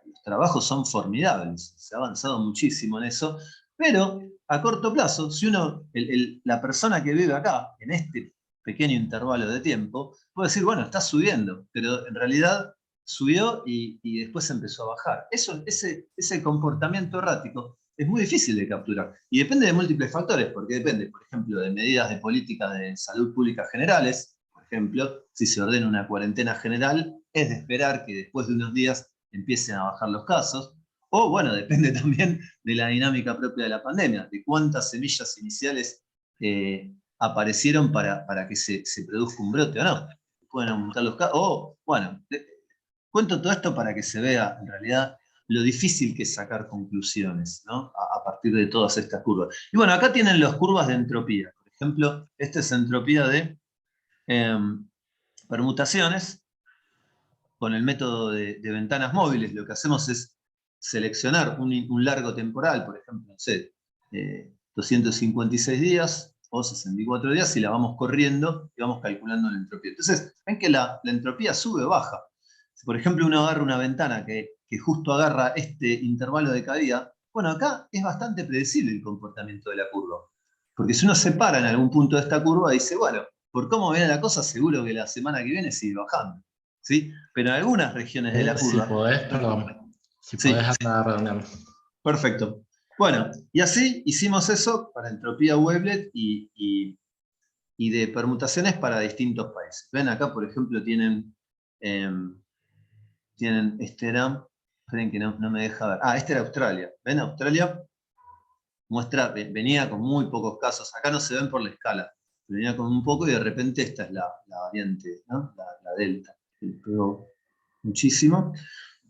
los trabajos son formidables. Se ha avanzado muchísimo en eso. Pero a corto plazo, si la persona que vive acá, en este pequeño intervalo de tiempo, puede decir, bueno, está subiendo, pero en realidad subió y después empezó a bajar. Ese comportamiento errático es muy difícil de capturar. Y depende de múltiples factores, porque depende, por ejemplo, de medidas de política de salud pública generales. Por ejemplo, si se ordena una cuarentena general, es de esperar que después de unos días empiecen a bajar los casos. O, bueno, depende también de la dinámica propia de la pandemia, de cuántas semillas iniciales aparecieron para que se produzca un brote o no. Pueden aumentar los casos. O, bueno, cuento todo esto para que se vea en realidad lo difícil que es sacar conclusiones, ¿no? a partir de todas estas curvas. Y bueno, acá tienen las curvas de entropía. Por ejemplo, esta es entropía de permutaciones. Con el método de ventanas móviles, lo que hacemos es seleccionar un largo temporal, por ejemplo, no sé, 256 días o 64 días, y la vamos corriendo y vamos calculando la entropía. Entonces, ven que la entropía sube o baja. Si, por ejemplo, uno agarra una ventana que justo agarra este intervalo de caída, bueno, acá es bastante predecible el comportamiento de la curva. Porque si uno se para en algún punto de esta curva, dice, bueno, por cómo viene la cosa, seguro que la semana que viene sigue bajando. ¿Sí? Pero en algunas regiones de la curva... Si podés andar redondeando. Perfecto. Bueno, y así hicimos eso para entropía Wavelet y y de permutaciones para distintos países. Ven acá, por ejemplo, tienen este era, esperen que no me deja ver, este era Australia. ¿Ven? Australia venía con muy pocos casos, acá no se ven por la escala, venía con un poco y de repente esta es la variante, ¿no? la Delta, que le pegó muchísimo.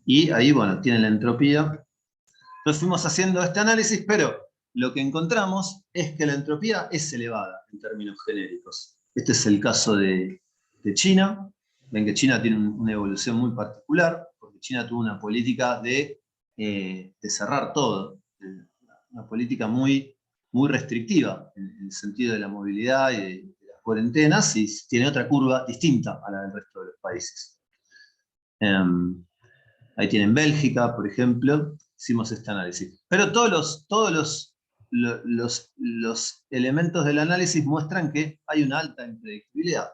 Y ahí, bueno, tienen la entropía. Entonces fuimos haciendo este análisis, pero lo que encontramos es que la entropía es elevada en términos genéricos. Este es el caso de China. Ven que China tiene una evolución muy particular, porque China tuvo una política de cerrar todo. Una política muy, muy restrictiva en el sentido de la movilidad y de las cuarentenas, y tiene otra curva distinta a la del resto de los países. Ahí tienen Bélgica, por ejemplo, hicimos este análisis. Pero todos los elementos del análisis muestran que hay una alta impredictibilidad,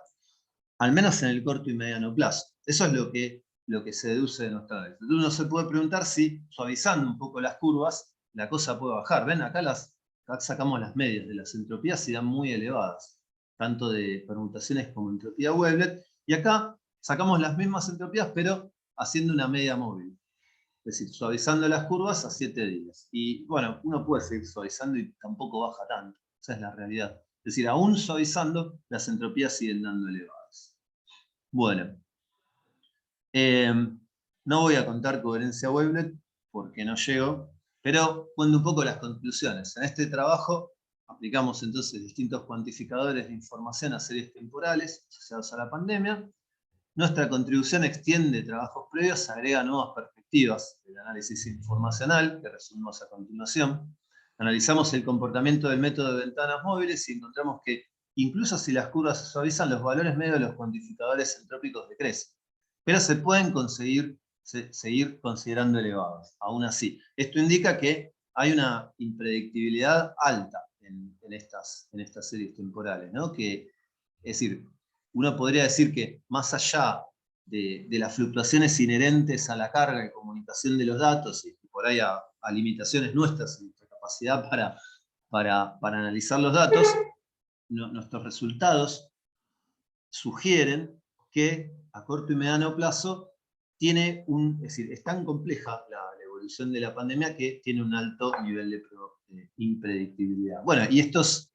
al menos en el corto y mediano plazo. Eso es lo que se deduce de nuestra análisis. Entonces uno se puede preguntar si, suavizando un poco las curvas, la cosa puede bajar. Ven, acá sacamos las medias de las entropías y dan muy elevadas, tanto de permutaciones como entropía Weblett, y acá sacamos las mismas entropías, pero haciendo una media móvil. Es decir, suavizando las curvas a 7 días. Y bueno, uno puede seguir suavizando y tampoco baja tanto. Esa es la realidad. Es decir, aún suavizando, las entropías siguen dando elevadas. Bueno. No voy a contar coherencia Weblett porque no llego, pero cuento un poco las conclusiones. En este trabajo aplicamos entonces distintos cuantificadores de información a series temporales asociados a la pandemia. Nuestra contribución extiende trabajos previos, agrega nuevas perspectivas del análisis informacional, que resumimos a continuación. Analizamos el comportamiento del método de ventanas móviles y encontramos que, incluso si las curvas se suavizan, los valores medios de los cuantificadores entrópicos decrecen, pero se pueden seguir considerando elevados, aún así. Esto indica que hay una impredictibilidad alta en estas series temporales, ¿no? Es decir, uno podría decir que más allá de las fluctuaciones inherentes a la carga y comunicación de los datos, y por ahí a limitaciones nuestras en nuestra capacidad para analizar los datos, nuestros resultados sugieren que a corto y mediano plazo es decir, es tan compleja la evolución de la pandemia que tiene un alto nivel de impredictibilidad. Bueno, y estos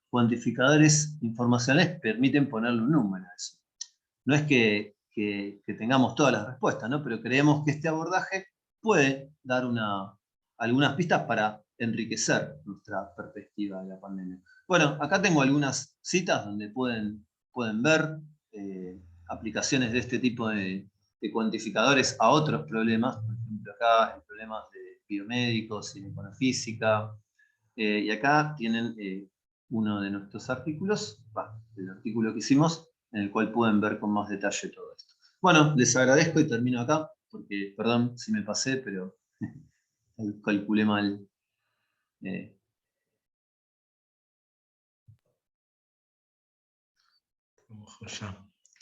cuantificadores informacionales permiten ponerle un número a eso. No es que tengamos todas las respuestas, ¿no? Pero creemos que este abordaje puede dar algunas pistas para enriquecer nuestra perspectiva de la pandemia. Bueno, acá tengo algunas citas donde pueden ver aplicaciones de este tipo de cuantificadores a otros problemas, por ejemplo acá en problemas de biomédicos y de física, y acá tienen uno de nuestros artículos, el artículo que hicimos, en el cual pueden ver con más detalle todo esto. Bueno, les agradezco y termino acá, porque, perdón si me pasé, pero calculé mal.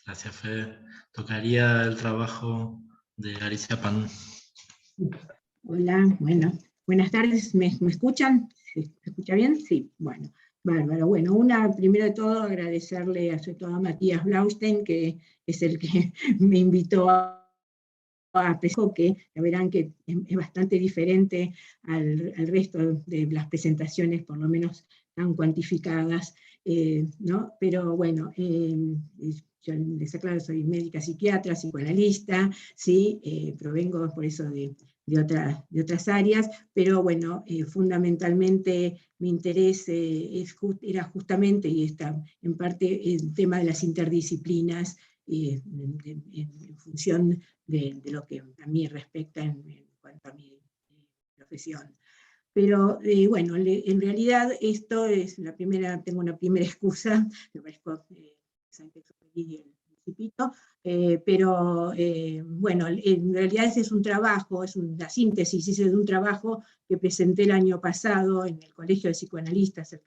Gracias, Fede. Tocaría el trabajo de Alicia Pan. Hola, bueno, buenas tardes, ¿me escuchan? ¿Se escucha bien? Sí, bueno, bárbaro. Bueno, primero de todo agradecerle sobre todo a Matías Blaustein, que es el que me invitó a que ya verán que es bastante diferente al resto de las presentaciones, por lo menos tan cuantificadas, ¿no? Pero bueno, yo les aclaro, soy médica psiquiatra, psicoanalista, ¿sí? Provengo por eso de otras áreas, pero bueno, fundamentalmente mi interés era justamente, y está en parte, el tema de las interdisciplinas, en función de lo que a mí respecta en cuanto a mi profesión. Pero bueno, en realidad esto es tengo una primera excusa, me parezco el principito, pero bueno, en realidad ese es un trabajo, es una síntesis, hice de un trabajo que presenté el año pasado en el Colegio de Psicoanalistas, el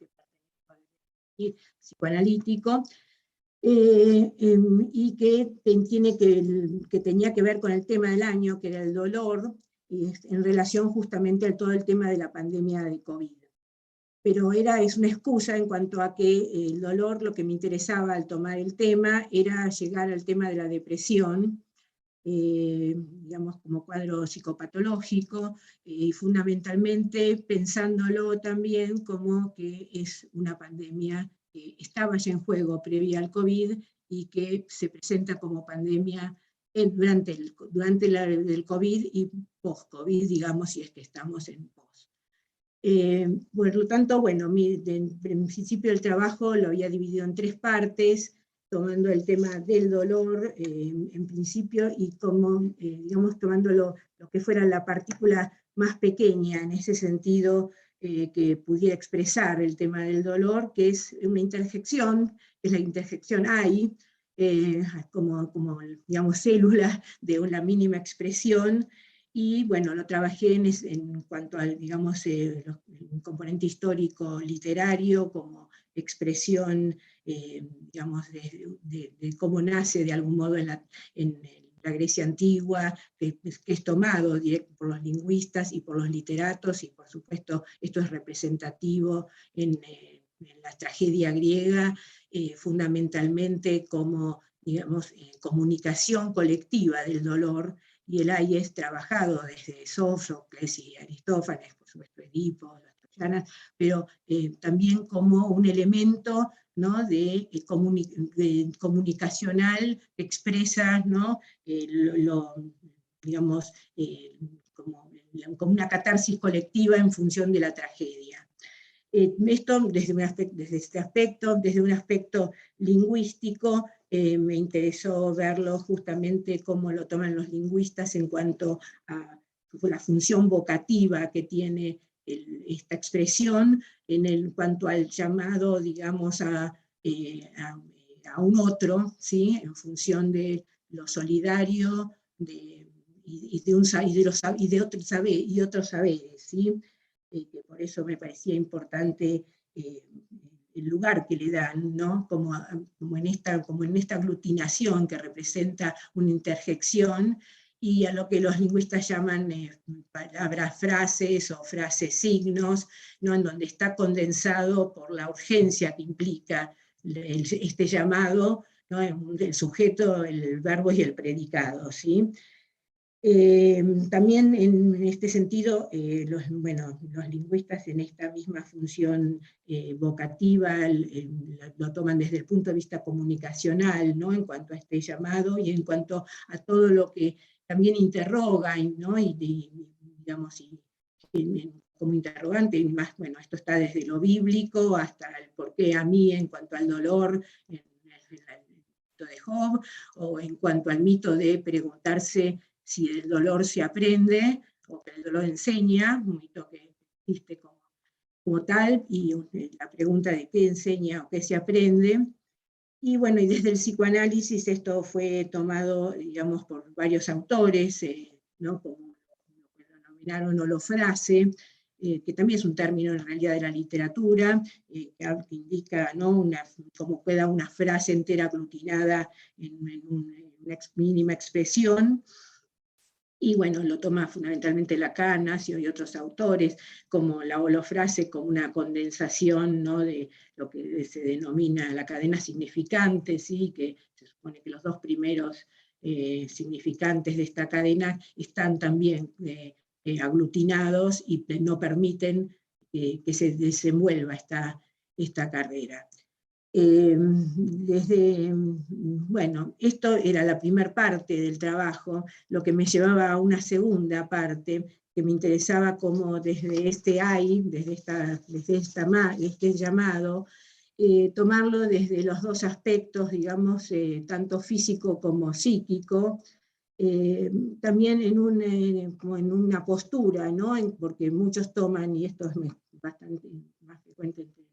psicoanalítico, y que tenía que ver con el tema del año, que era el dolor, en relación justamente a todo el tema de la pandemia de COVID. pero es una excusa en cuanto a que el dolor, lo que me interesaba al tomar el tema, era llegar al tema de la depresión, digamos como cuadro psicopatológico, y fundamentalmente pensándolo también como que es una pandemia que estaba ya en juego previa al COVID, y que se presenta como pandemia durante el COVID y post-COVID, digamos, si es que estamos en post. Por lo tanto, bueno, en principio el trabajo lo había dividido en 3 partes, tomando el tema del dolor en principio, y como, digamos, tomando lo que fuera la partícula más pequeña en ese sentido, que pudiera expresar el tema del dolor, que es una interjección, es la interjección AI, como digamos, célula de una mínima expresión. Y bueno, lo trabajé en cuanto al, digamos, un componente histórico literario, como expresión, digamos, de cómo nace de algún modo en la Grecia antigua, que es tomado directo por los lingüistas y por los literatos, y por supuesto esto es representativo en la tragedia griega, fundamentalmente como, digamos, comunicación colectiva del dolor, y el AI es trabajado desde Sófocles y Aristófanes, por supuesto Edipo, las troyanas, pero también como un elemento, ¿no?, de comunicacional que expresa, ¿no?, digamos, como una catarsis colectiva en función de la tragedia. Esto desde este aspecto, desde un aspecto lingüístico, me interesó verlo justamente cómo lo toman los lingüistas en cuanto a la función vocativa que tiene esta expresión, en cuanto al llamado, digamos, a un otro, ¿sí?, en función de lo solidario y de otros saberes, ¿sí? Que por eso me parecía importante el lugar que le dan, ¿no?, como en esta aglutinación que representa una interjección, y a lo que los lingüistas llaman palabras frases o frases signos, ¿no?, en donde está condensado por la urgencia que implica este llamado, ¿no?, el sujeto, el verbo y el predicado, ¿sí? También en este sentido, los lingüistas en esta misma función vocativa lo toman desde el punto de vista comunicacional, ¿no?, en cuanto a este llamado y en cuanto a todo lo que también interroga, ¿no?, digamos, como interrogante, y más, bueno, esto está desde lo bíblico hasta el por qué a mí en cuanto al dolor, en el mito de Job, o en cuanto al mito de preguntarse si el dolor se aprende o que el dolor enseña, un mito que existe como tal, y la pregunta de qué enseña o qué se aprende. Y bueno, y desde el psicoanálisis esto fue tomado, digamos, por varios autores, ¿no?, como lo que lo denominaron holofrase, que también es un término en realidad de la literatura, que indica, ¿no?, como queda una frase entera aglutinada en una mínima expresión. Y bueno, lo toma fundamentalmente Lacan, Nacio y otros autores, como la holofrase, como una condensación, ¿no?, de lo que se denomina la cadena significante, ¿sí?, que se supone que los 2 primeros significantes de esta cadena están también aglutinados y no permiten que se desenvuelva esta carrera. Bueno, esto era la primera parte del trabajo, lo que me llevaba a una segunda parte, que me interesaba como desde este AI, desde este llamado, tomarlo desde los 2 aspectos, digamos, tanto físico como psíquico, también como en una postura, ¿no?, porque muchos toman, y esto es bastante más frecuente entre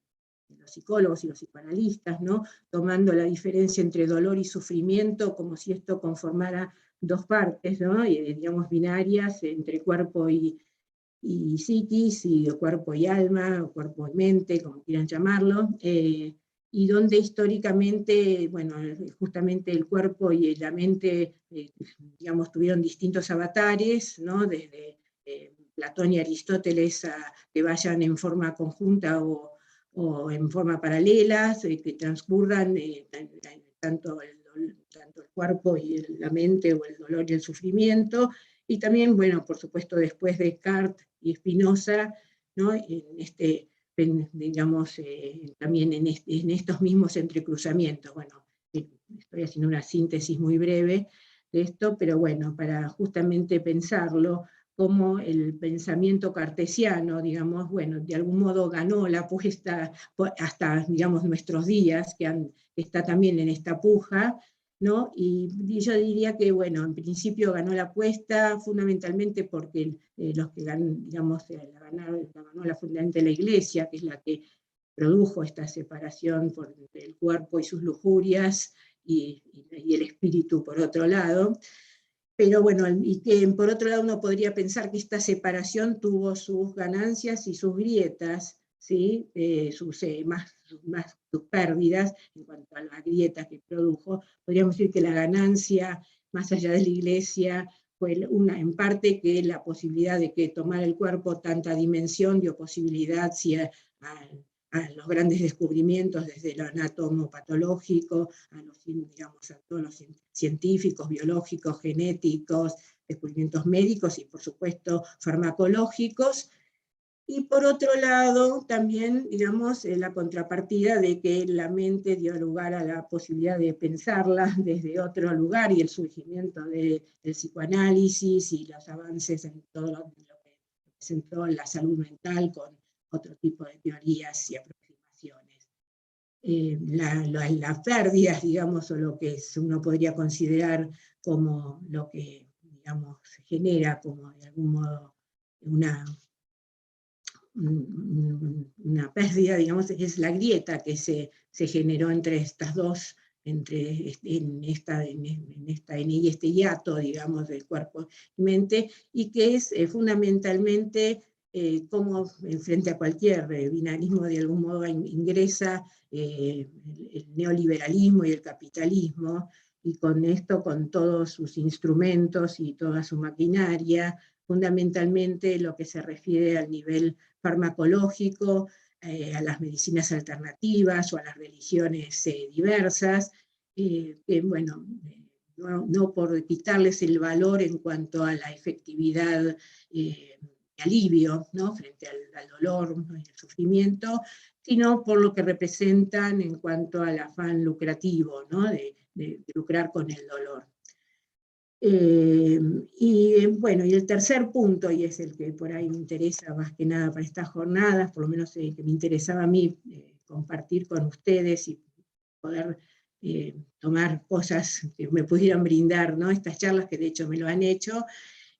los psicólogos y los psicoanalistas, ¿no?, tomando la diferencia entre dolor y sufrimiento como si esto conformara 2 partes, ¿no?, digamos, binarias entre cuerpo y psiquis, y cuerpo y alma, o cuerpo y mente, como quieran llamarlo, y donde históricamente, bueno, justamente el cuerpo y la mente, digamos, tuvieron distintos avatares, ¿no?, desde Platón y Aristóteles que vayan en forma conjunta o en forma paralela, que transcurran tanto el cuerpo y la mente, o el dolor y el sufrimiento, y también, bueno, por supuesto, después de Descartes y Spinoza, ¿no? Digamos, también en estos mismos entrecruzamientos. Bueno, estoy haciendo una síntesis muy breve de esto, pero bueno, para justamente pensarlo, como el pensamiento cartesiano, digamos, bueno, de algún modo ganó la apuesta hasta, digamos, nuestros días, que está también en esta puja, ¿no? Y yo diría que, bueno, en principio ganó la apuesta fundamentalmente porque los que digamos, la ganó fundamentalmente la Iglesia, que es la que produjo esta separación entre el cuerpo y sus lujurias, y el espíritu por otro lado. Pero bueno, y que por otro lado uno podría pensar que esta separación tuvo sus ganancias y sus grietas, ¿sí? sus pérdidas en cuanto a la grieta que produjo. Podríamos decir que la ganancia, más allá de la Iglesia, fue en parte que la posibilidad de que tomara el cuerpo tanta dimensión dio posibilidad, sí, a los grandes descubrimientos, desde el anatomo patológico, digamos, a todos los científicos, biológicos, genéticos, descubrimientos médicos y, por supuesto, farmacológicos. Y por otro lado, también, digamos, la contrapartida de que la mente dio lugar a la posibilidad de pensarla desde otro lugar, y el surgimiento del psicoanálisis y los avances en todo lo que presentó la salud mental con otro tipo de teorías y aproximaciones. Las pérdidas, digamos, o lo que uno podría considerar como lo que, digamos, genera como de algún modo una pérdida, digamos, es la grieta que se generó entre estas dos, en este hiato, digamos, del cuerpo y mente, y que es fundamentalmente como frente a cualquier binarismo de algún modo ingresa el neoliberalismo y el capitalismo, y con esto, con todos sus instrumentos y toda su maquinaria, fundamentalmente lo que se refiere al nivel farmacológico, a las medicinas alternativas o a las religiones diversas, que bueno, no por quitarles el valor en cuanto a la efectividad de alivio, ¿no? Frente al dolor, ¿no? y al sufrimiento, sino por lo que representan en cuanto al afán lucrativo, ¿no? de lucrar con el dolor. Y bueno, y el tercer punto, y es el que por ahí me interesa más que nada para estas jornadas, por lo menos que me interesaba a mí compartir con ustedes y poder tomar cosas que me pudieran brindar, ¿no? Estas charlas que de hecho me lo han hecho,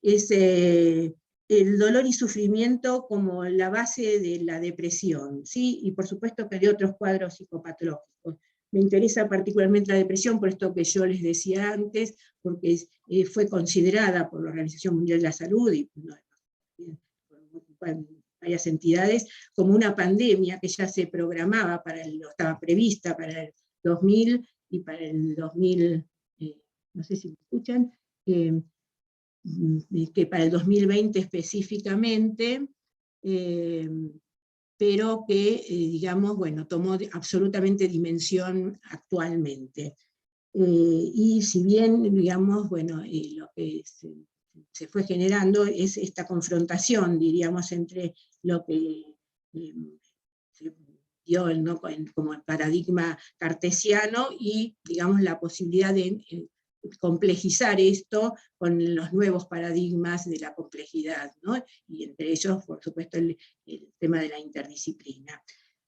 es el dolor y sufrimiento como la base de la depresión, ¿sí? Y por supuesto que de otros cuadros psicopatológicos. Me interesa particularmente la depresión, por esto que yo les decía antes, porque fue considerada por la Organización Mundial de la Salud y por varias entidades como una pandemia que ya se programaba, estaba prevista para el 2000 y para el 2000, no sé si me escuchan, que para el 2020 específicamente, pero que, digamos, bueno, tomó absolutamente dimensión actualmente. Y si bien, digamos, bueno, lo que se fue generando es esta confrontación, diríamos, entre lo que se dio como el paradigma cartesiano y, digamos, la posibilidad de complejizar esto con los nuevos paradigmas de la complejidad, ¿no? Y entre ellos, por supuesto, el tema de la interdisciplina.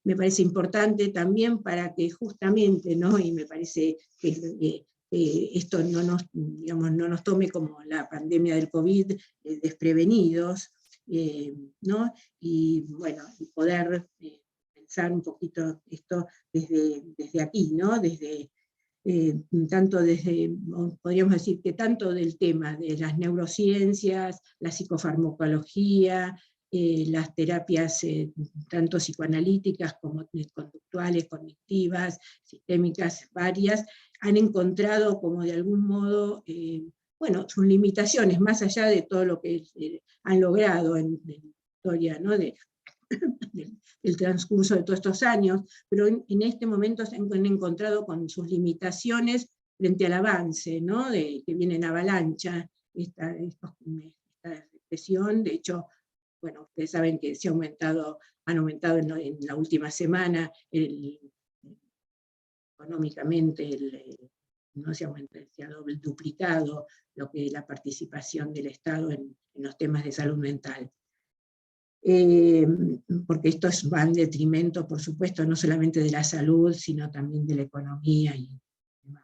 Me parece importante también para que justamente, ¿no? Y me parece que esto digamos, no nos tome como la pandemia del COVID desprevenidos, ¿no? Y bueno, poder pensar un poquito esto desde aquí, ¿no? Tanto podríamos decir que tanto del tema de las neurociencias, la psicofarmacología, las terapias tanto psicoanalíticas como conductuales, cognitivas, sistémicas, varias, han encontrado como de algún modo, bueno, sus limitaciones, más allá de todo lo que han logrado en la historia, ¿no? del transcurso de todos estos años, pero en este momento se han encontrado con sus limitaciones frente al avance, ¿no? Que viene en avalancha, esta recesión. De hecho, bueno, ustedes saben que han aumentado en la última semana económicamente, no se ha duplicado lo que es la participación del Estado en los temas de salud mental. Porque esto va en detrimento, por supuesto, no solamente de la salud, sino también de la economía y demás.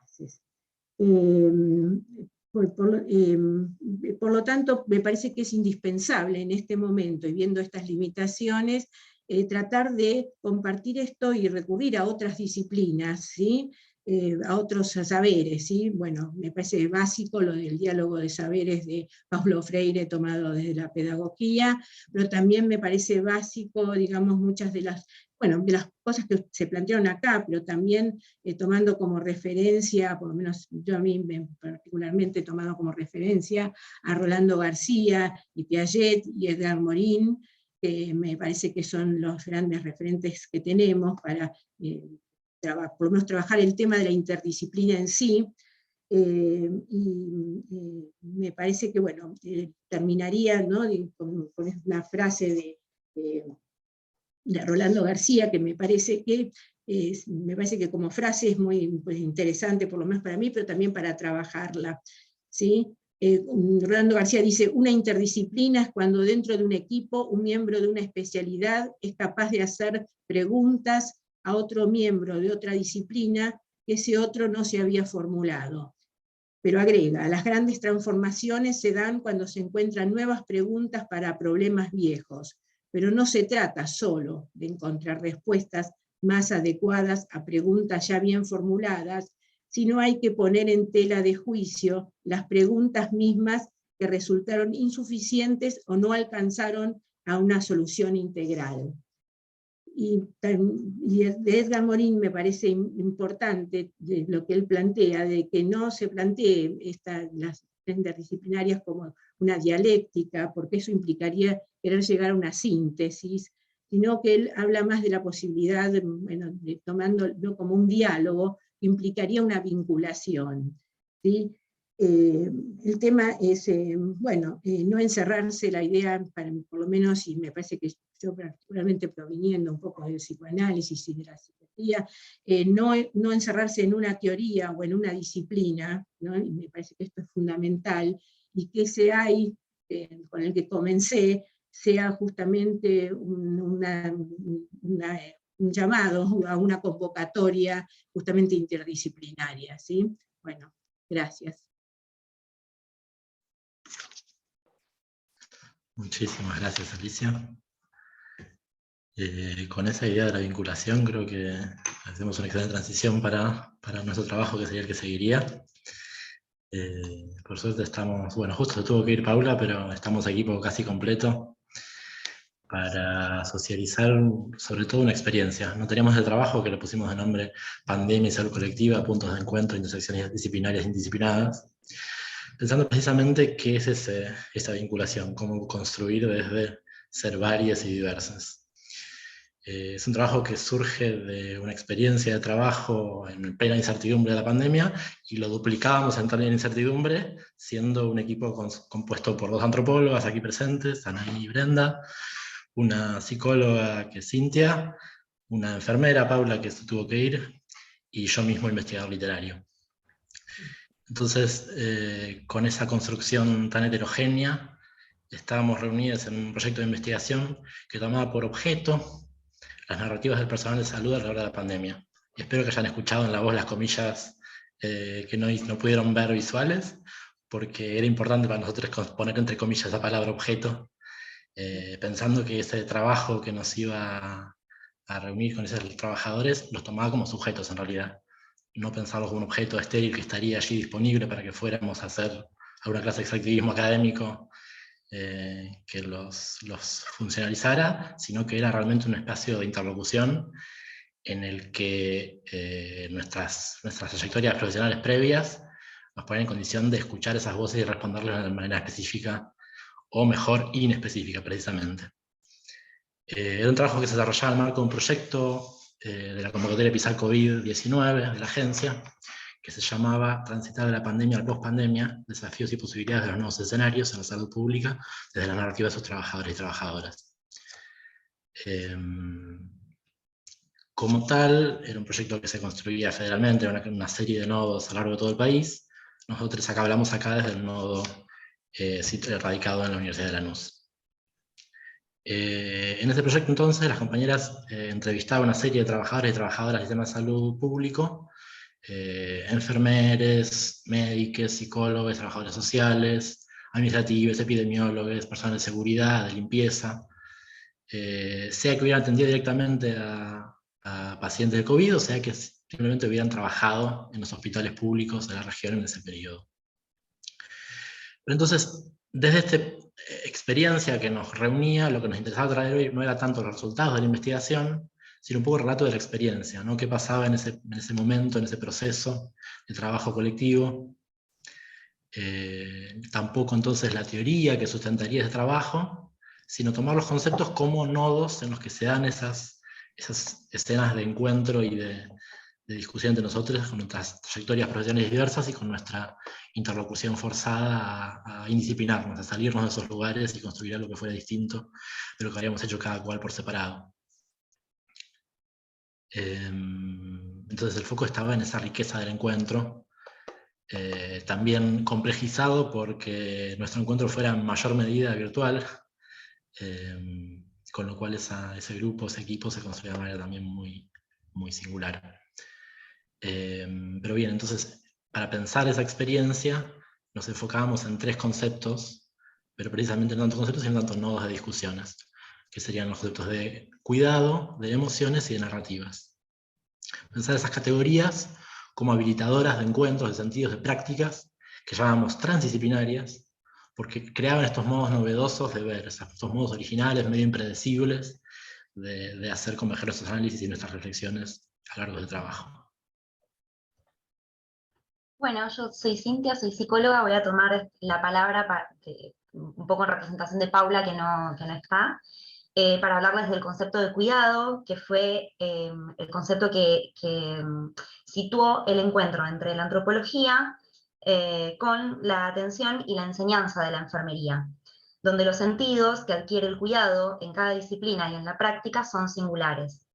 Por lo tanto, me parece que es indispensable en este momento, y viendo estas limitaciones, tratar de compartir esto y recurrir a otras disciplinas, ¿sí? A otros saberes, ¿sí? Bueno, me parece básico lo del diálogo de saberes de Paulo Freire tomado desde la pedagogía, pero también me parece básico, digamos, muchas de las cosas que se plantearon acá, pero también tomando como referencia, por lo menos yo a mí particularmente he tomado como referencia a Rolando García y Piaget y Edgar Morin, que me parece que son los grandes referentes que tenemos para por lo menos trabajar el tema de la interdisciplina en sí. Me parece que, bueno, terminaría, ¿no? con una frase de Rolando García, que me parece que como frase es muy pues, interesante, por lo menos para mí, pero también para trabajarla, ¿sí? Rolando García dice: una interdisciplina es cuando dentro de un equipo un miembro de una especialidad es capaz de hacer preguntas a otro miembro de otra disciplina que ese otro no se había formulado. Pero agrega: las grandes transformaciones se dan cuando se encuentran nuevas preguntas para problemas viejos, pero no se trata solo de encontrar respuestas más adecuadas a preguntas ya bien formuladas, sino hay que poner en tela de juicio las preguntas mismas que resultaron insuficientes o no alcanzaron a una solución integral. Y de Edgar Morin me parece importante de lo que él plantea, de que no se plantee las interdisciplinarias como una dialéctica, porque eso implicaría querer llegar a una síntesis, sino que él habla más de la posibilidad, tomándolo como un diálogo, que implicaría una vinculación, ¿sí? El tema es, no encerrarse la idea, por lo menos, y me parece que yo particularmente proviniendo un poco del psicoanálisis y de la psiquiatría, no encerrarse en una teoría o en una disciplina, ¿no? Y me parece que esto es fundamental, y que ese hay, con el que comencé, sea justamente un llamado a una convocatoria justamente interdisciplinaria, ¿sí? Bueno, gracias. Muchísimas gracias, Alicia. Con esa idea de la vinculación creo que hacemos una excelente transición para nuestro trabajo, que sería el que seguiría. Por suerte estamos, bueno, justo se tuvo que ir Paula, pero estamos equipo casi completo para socializar sobre todo una experiencia. No teníamos el trabajo que le pusimos de nombre Pandemia y Salud Colectiva, puntos de encuentro, intersecciones disciplinarias e indisciplinadas, pensando precisamente qué es esa vinculación, cómo construir desde ser varias y diversas. Es un trabajo que surge de una experiencia de trabajo en plena incertidumbre de la pandemia, y lo duplicábamos en tal incertidumbre, siendo un equipo compuesto por 2 antropólogas aquí presentes, Anaí y Brenda, una psicóloga que es Cintia, una enfermera, Paula, que se tuvo que ir, y yo mismo investigador literario. Entonces, con esa construcción tan heterogénea, estábamos reunidos en un proyecto de investigación que tomaba por objeto las narrativas del personal de salud a la hora de la pandemia. Y espero que hayan escuchado en la voz las comillas que no pudieron ver visuales, porque era importante para nosotros poner entre comillas la palabra objeto, pensando que ese trabajo que nos iba a reunir con esos trabajadores los tomaba como sujetos en realidad. No pensarlos como un objeto estéril que estaría allí disponible para que fuéramos a hacer alguna clase de extractivismo académico que los funcionalizara, sino que era realmente un espacio de interlocución en el que nuestras trayectorias profesionales previas nos ponían en condición de escuchar esas voces y responderles de manera específica, o mejor, inespecífica, precisamente. Era un trabajo que se desarrollaba en el marco de un proyecto de la convocatoria PISAL COVID-19 de la agencia, que se llamaba Transitar de la pandemia al post-pandemia, desafíos y posibilidades de los nuevos escenarios en la salud pública desde la narrativa de sus trabajadores y trabajadoras. Como tal, era un proyecto que se construía federalmente, era una serie de nodos a lo largo de todo el país. Nosotros hablamos acá desde el nodo radicado en la Universidad de Lanús. En ese proyecto entonces las compañeras entrevistaban a una serie de trabajadores y trabajadoras del sistema de salud público, enfermeres, médicos, psicólogos, trabajadores sociales, administrativos, epidemiólogos, personas de seguridad, de limpieza, sea que hubieran atendido directamente a pacientes de COVID, o sea que simplemente hubieran trabajado en los hospitales públicos de la región en ese periodo. Pero entonces, desde esta experiencia que nos reunía, lo que nos interesaba traer hoy no era tanto los resultados de la investigación, sino un poco el relato de la experiencia, ¿no? ¿Qué pasaba en ese momento, en ese proceso de trabajo colectivo? Tampoco entonces la teoría que sustentaría ese trabajo, sino tomar los conceptos como nodos en los que se dan esas escenas de encuentro y de discusión entre nosotros, con nuestras trayectorias profesionales diversas y con nuestra interlocución forzada a indisciplinarnos, a salirnos de esos lugares y construir algo que fuera distinto de lo que habíamos hecho cada cual por separado. Entonces el foco estaba en esa riqueza del encuentro, también complejizado porque nuestro encuentro fuera en mayor medida virtual, con lo cual ese grupo, ese equipo se construía de manera también muy, muy singular. Pero bien, entonces, para pensar esa experiencia, nos enfocábamos en 3 conceptos, pero precisamente no tanto conceptos, sino tanto nodos de discusiones, que serían los conceptos de cuidado, de emociones y de narrativas. Pensar esas categorías como habilitadoras de encuentros, de sentidos, de prácticas, que llamábamos transdisciplinarias, porque creaban estos modos novedosos de ver, estos modos originales, medio impredecibles, de hacer converger nuestros análisis y nuestras reflexiones a lo largo del trabajo. Bueno, yo soy Cintia, soy psicóloga, voy a tomar la palabra un poco en representación de Paula, que no está, para hablarles del concepto de cuidado, que fue el concepto que situó el encuentro entre la antropología con la atención y la enseñanza de la enfermería, donde los sentidos que adquiere el cuidado en cada disciplina y en la práctica son singulares.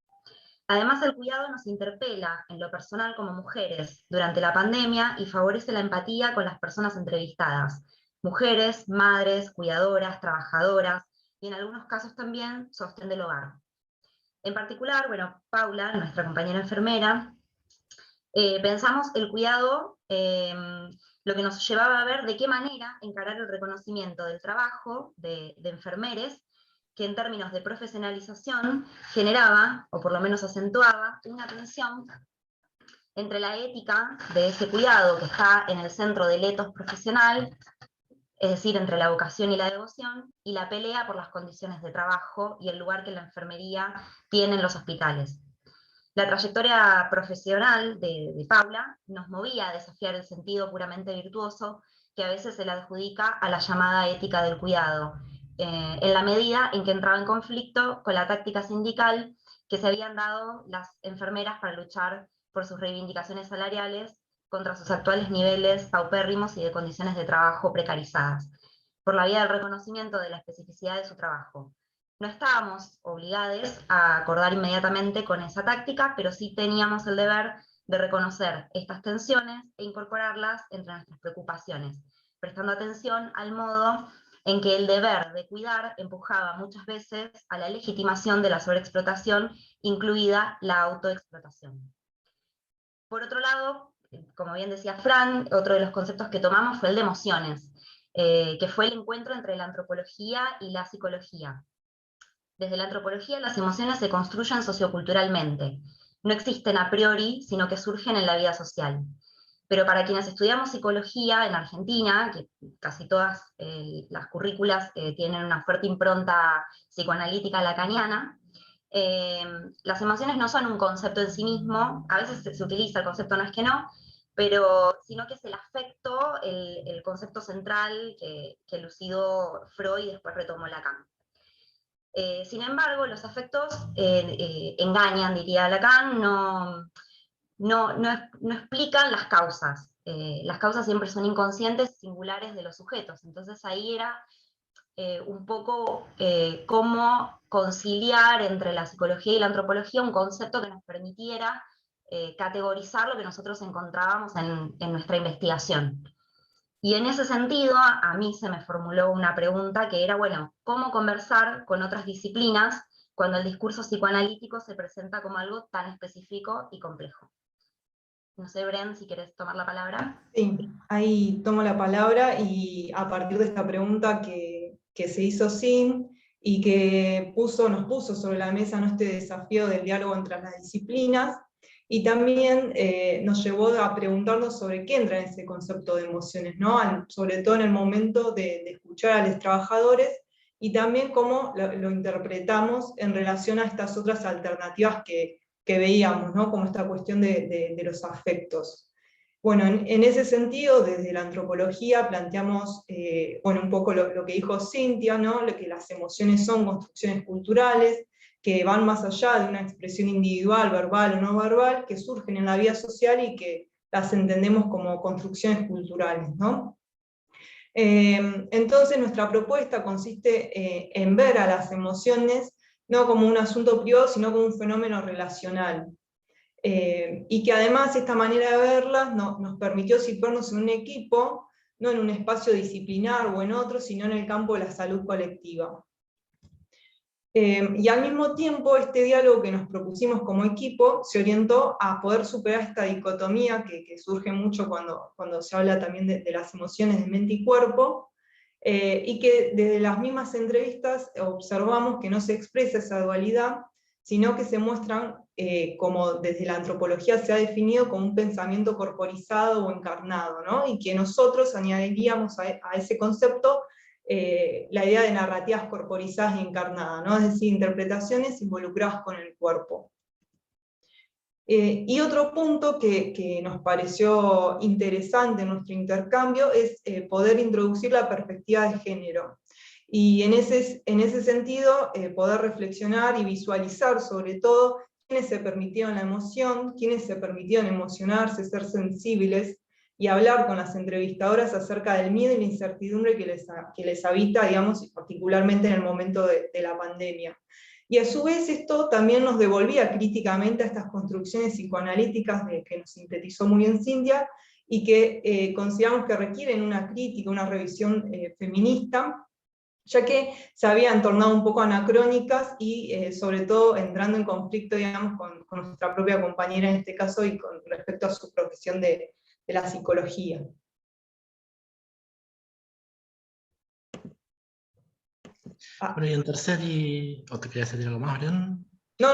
Además, el cuidado nos interpela en lo personal como mujeres durante la pandemia y favorece la empatía con las personas entrevistadas, mujeres, madres, cuidadoras, trabajadoras y en algunos casos también sostén del hogar. En particular, bueno, Paula, nuestra compañera enfermera, pensamos el cuidado, lo que nos llevaba a ver de qué manera encarar el reconocimiento del trabajo de enfermeres, que en términos de profesionalización generaba, o por lo menos acentuaba, una tensión entre la ética de ese cuidado que está en el centro del ethos profesional, es decir, entre la vocación y la devoción, y la pelea por las condiciones de trabajo y el lugar que la enfermería tiene en los hospitales. La trayectoria profesional de Paula nos movía a desafiar el sentido puramente virtuoso que a veces se le adjudica a la llamada ética del cuidado, en la medida en que entraba en conflicto con la táctica sindical que se habían dado las enfermeras para luchar por sus reivindicaciones salariales contra sus actuales niveles paupérrimos y de condiciones de trabajo precarizadas, por la vía del reconocimiento de la especificidad de su trabajo. No estábamos obligados a acordar inmediatamente con esa táctica, pero sí teníamos el deber de reconocer estas tensiones e incorporarlas entre nuestras preocupaciones, prestando atención al modo en que el deber de cuidar empujaba muchas veces a la legitimación de la sobreexplotación, incluida la autoexplotación. Por otro lado, como bien decía Fran, otro de los conceptos que tomamos fue el de emociones, que fue el encuentro entre la antropología y la psicología. Desde la antropología, las emociones se construyen socioculturalmente. No existen a priori, sino que surgen en la vida social. Pero para quienes estudiamos psicología en Argentina, que casi todas las currículas tienen una fuerte impronta psicoanalítica lacaniana, las emociones no son un concepto en sí mismo, a veces se utiliza el concepto, no es que no, sino que es el afecto el concepto central que elucidó Freud y después retomó Lacan. Sin embargo, los afectos engañan, diría Lacan, no explican las causas. Las causas siempre son inconscientes, singulares de los sujetos. Entonces ahí era un poco cómo conciliar entre la psicología y la antropología un concepto que nos permitiera categorizar lo que nosotros encontrábamos en nuestra investigación. Y en ese sentido, a mí se me formuló una pregunta que era, bueno, ¿cómo conversar con otras disciplinas cuando el discurso psicoanalítico se presenta como algo tan específico y complejo? No sé, Bren, si querés tomar la palabra. Sí, ahí tomo la palabra y a partir de esta pregunta que se hizo Sin y que nos puso sobre la mesa, ¿no?, este desafío del diálogo entre las disciplinas, y también nos llevó a preguntarnos sobre qué entra en ese concepto de emociones, ¿no? Sobre todo en el momento de escuchar a los trabajadores, y también cómo lo interpretamos en relación a estas otras alternativas que veíamos, ¿no?, como esta cuestión de los afectos. Bueno, en ese sentido, desde la antropología planteamos un poco lo que dijo Cintia, ¿no?, que las emociones son construcciones culturales, que van más allá de una expresión individual, verbal o no verbal, que surgen en la vida social y que las entendemos como construcciones culturales, ¿no? Entonces nuestra propuesta consiste en ver a las emociones no como un asunto privado, sino como un fenómeno relacional. Y que además esta manera de verlas nos permitió situarnos en un equipo, no en un espacio disciplinar o en otro, sino en el campo de la salud colectiva. Y al mismo tiempo, este diálogo que nos propusimos como equipo se orientó a poder superar esta dicotomía que surge mucho cuando se habla también de las emociones de mente y cuerpo, y que desde las mismas entrevistas observamos que no se expresa esa dualidad, sino que se muestran como desde la antropología se ha definido como un pensamiento corporizado o encarnado, ¿no? Y que nosotros añadiríamos a ese concepto la idea de narrativas corporizadas y encarnadas, ¿no? Es decir, interpretaciones involucradas con el cuerpo. Y otro punto que nos pareció interesante en nuestro intercambio es poder introducir la perspectiva de género. Y en ese sentido, poder reflexionar y visualizar sobre todo quiénes se permitieron la emoción, quiénes se permitieron emocionarse, ser sensibles, y hablar con las entrevistadoras acerca del miedo y la incertidumbre que les habita, digamos, particularmente en el momento de la pandemia. Y a su vez esto también nos devolvía críticamente a estas construcciones psicoanalíticas que nos sintetizó muy bien Cintia, y que consideramos que requieren una crítica, una revisión feminista, ya que se habían tornado un poco anacrónicas y sobre todo entrando en conflicto, digamos, con nuestra propia compañera en este caso y con respecto a su profesión de la psicología. Bueno, y en tercer ¿o te querías decir algo más, Brian? No.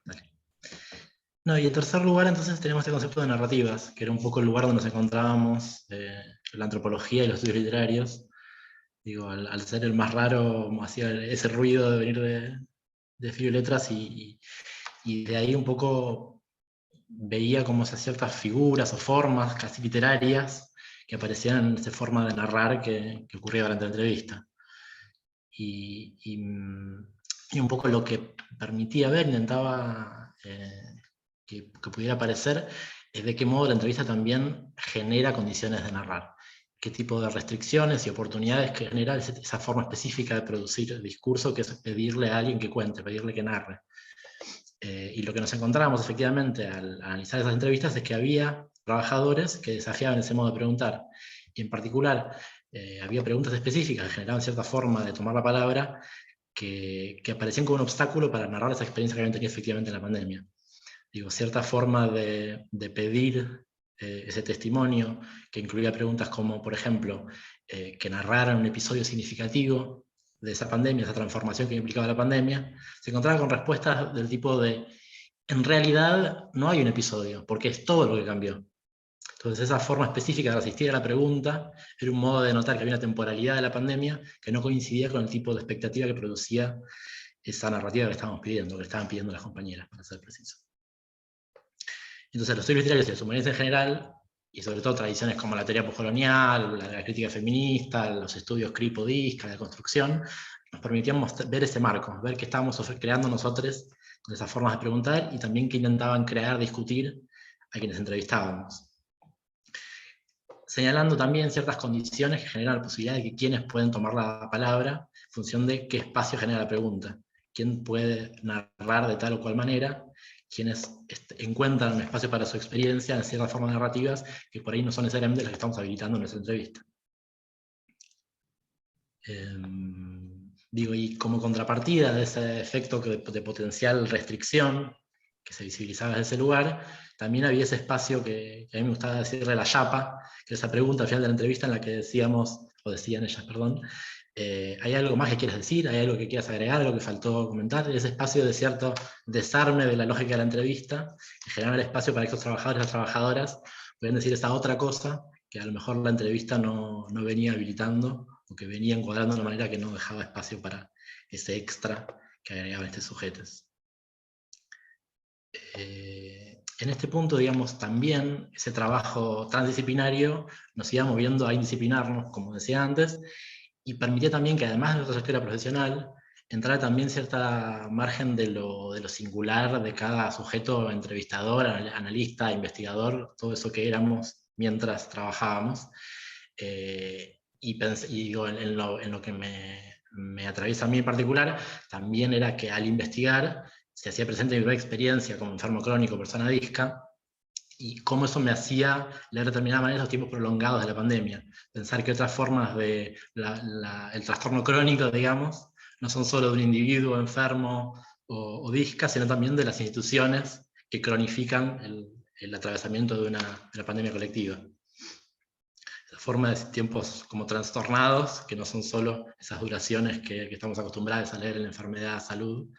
Dale. No, y en tercer lugar entonces tenemos este concepto de narrativas, que era un poco el lugar donde nos encontrábamos, la antropología y los estudios literarios. Digo, al ser el más raro, hacía ese ruido de venir de Filosofía y Letras, y de ahí un poco veía como ciertas figuras o formas casi literarias que aparecían en esa forma de narrar que ocurría durante la entrevista. Y un poco lo que permitía ver, intentaba que pudiera aparecer, es de qué modo la entrevista también genera condiciones de narrar. Qué tipo de restricciones y oportunidades que genera esa forma específica de producir el discurso, que es pedirle a alguien que cuente, pedirle que narre. Y lo que nos encontramos efectivamente al analizar esas entrevistas es que había trabajadores que desafiaban ese modo de preguntar. Y en particular, había preguntas específicas que generaban cierta forma de tomar la palabra que aparecían como un obstáculo para narrar esa experiencia que habían tenido efectivamente en la pandemia. Digo, cierta forma de pedir ese testimonio, que incluía preguntas como, por ejemplo, que narraran un episodio significativo de esa pandemia, esa transformación que implicaba la pandemia, se encontraba con respuestas del tipo de, en realidad no hay un episodio, porque es todo lo que cambió. Entonces esa forma específica de asistir a la pregunta era un modo de notar que había una temporalidad de la pandemia que no coincidía con el tipo de expectativa que producía esa narrativa que estábamos pidiendo, que estaban pidiendo las compañeras, para ser preciso. Entonces los estudios literarios y los humanistas en general, y sobre todo tradiciones como la teoría postcolonial, la crítica feminista, los estudios cripodisca, la construcción, nos permitían ver ese marco, ver qué estábamos creando nosotros con esas formas de preguntar, y también qué intentaban crear, discutir a quienes entrevistábamos. Señalando también ciertas condiciones que generan la posibilidad de que quienes pueden tomar la palabra en función de qué espacio genera la pregunta. Quién puede narrar de tal o cual manera, quienes encuentran un espacio para su experiencia en ciertas formas narrativas que por ahí no son necesariamente las que estamos habilitando en nuestra entrevista. Digo, y como contrapartida de ese efecto de potencial restricción que se visibilizaba desde ese lugar, también había ese espacio que a mí me gustaba decirle la chapa, que es esa pregunta al final de la entrevista en la que decíamos, o decían ellas, perdón, ¿hay algo más que quieras decir? ¿Hay algo que quieras agregar? ¿Algo que faltó comentar? Ese espacio de cierto desarme de la lógica de la entrevista, que generaba el espacio para que estos trabajadores y las trabajadoras puedan decir esa otra cosa que a lo mejor la entrevista no venía habilitando, o que venía encuadrando de una manera que no dejaba espacio para ese extra que agregaban estos sujetos. En este punto, digamos, también ese trabajo transdisciplinario nos iba moviendo a indisciplinarnos, como decía antes, y permitía también que, además de nuestra trayectoria profesional, entrara también cierta margen de lo singular de cada sujeto, entrevistador, analista, investigador, todo eso que éramos mientras trabajábamos. Y digo, en lo que me atraviesa a mí en particular, también era que al investigar se hacía presente mi propia experiencia como enfermo crónico, persona disca, y cómo eso me hacía leer de determinada manera los tiempos prolongados de la pandemia. Pensar que otras formas de el trastorno crónico, digamos, no son solo de un individuo enfermo o disca, sino también de las instituciones que cronifican el atravesamiento de la pandemia colectiva. Esa forma de tiempos como trastornados, que no son solo esas duraciones que estamos acostumbrados a leer en la enfermedad, salud,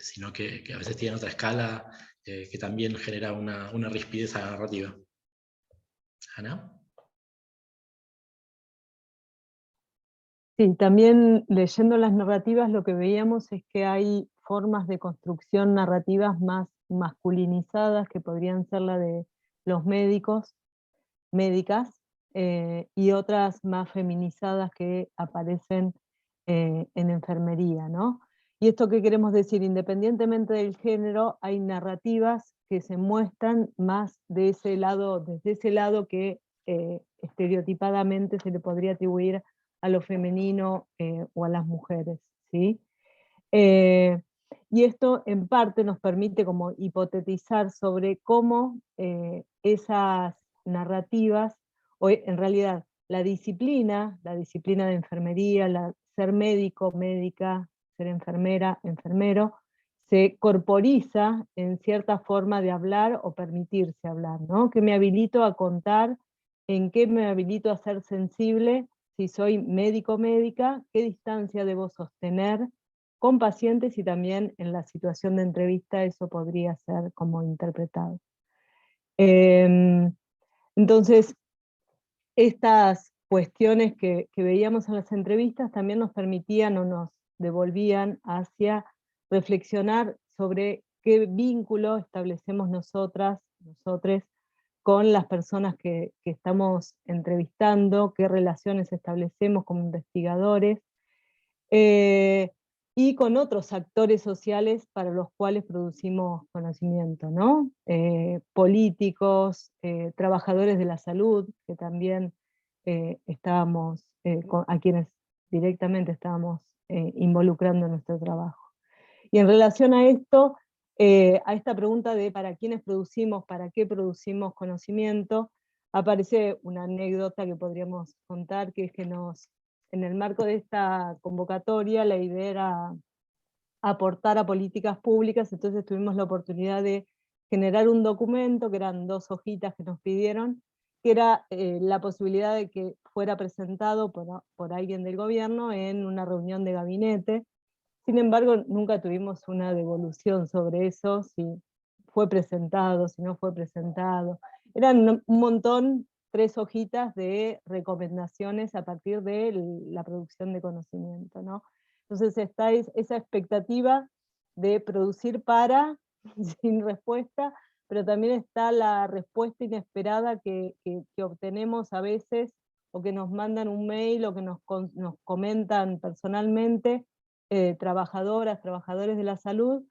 sino que a veces tienen otra escala que también genera una rispidez a la narrativa. ¿Ana? Sí, también leyendo las narrativas lo que veíamos es que hay formas de construcción narrativas más masculinizadas, que podrían ser la de los médicos, médicas, y otras más feminizadas que aparecen en enfermería, ¿no? ¿Y esto qué queremos decir? Independientemente del género, hay narrativas que se muestran más de ese lado, desde ese lado que estereotipadamente se le podría atribuir a lo femenino o a las mujeres, ¿sí? Y esto en parte nos permite como hipotetizar sobre cómo esas narrativas, o en realidad la disciplina de enfermería, ser médico, médica, ser enfermera, enfermero, se corporiza en cierta forma de hablar o permitirse hablar, ¿no? ¿Qué me habilito a contar? ¿En qué me habilito a ser sensible? Si soy médico, médica, ¿qué distancia debo sostener con pacientes? Y también en la situación de entrevista eso podría ser como interpretado. Entonces, estas cuestiones que veíamos en las entrevistas también nos permitían o nos devolvían hacia reflexionar sobre qué vínculo establecemos nosotras, nosotres, con las personas que estamos entrevistando, qué relaciones establecemos como investigadores, y con otros actores sociales para los cuales producimos conocimiento, ¿no? Políticos, trabajadores de la salud, que también estábamos, a quienes directamente estábamos involucrando en nuestro trabajo. Y en relación a esto, a esta pregunta de para quiénes producimos, para qué producimos conocimiento, aparece una anécdota que podríamos contar, que es que en el marco de esta convocatoria la idea era aportar a políticas públicas, entonces tuvimos la oportunidad de generar un documento, que eran 2 hojitas que nos pidieron, que era la posibilidad de que fuera presentado por alguien del gobierno en una reunión de gabinete. Sin embargo, nunca tuvimos una devolución sobre eso, si fue presentado, si no fue presentado. Eran un montón, 3 hojitas de recomendaciones a partir de la producción de conocimiento, ¿no? Entonces está esa expectativa de producir para, sin respuesta, pero también está la respuesta inesperada que obtenemos a veces, o que nos mandan un mail, o que nos comentan personalmente, trabajadoras, trabajadores de la salud,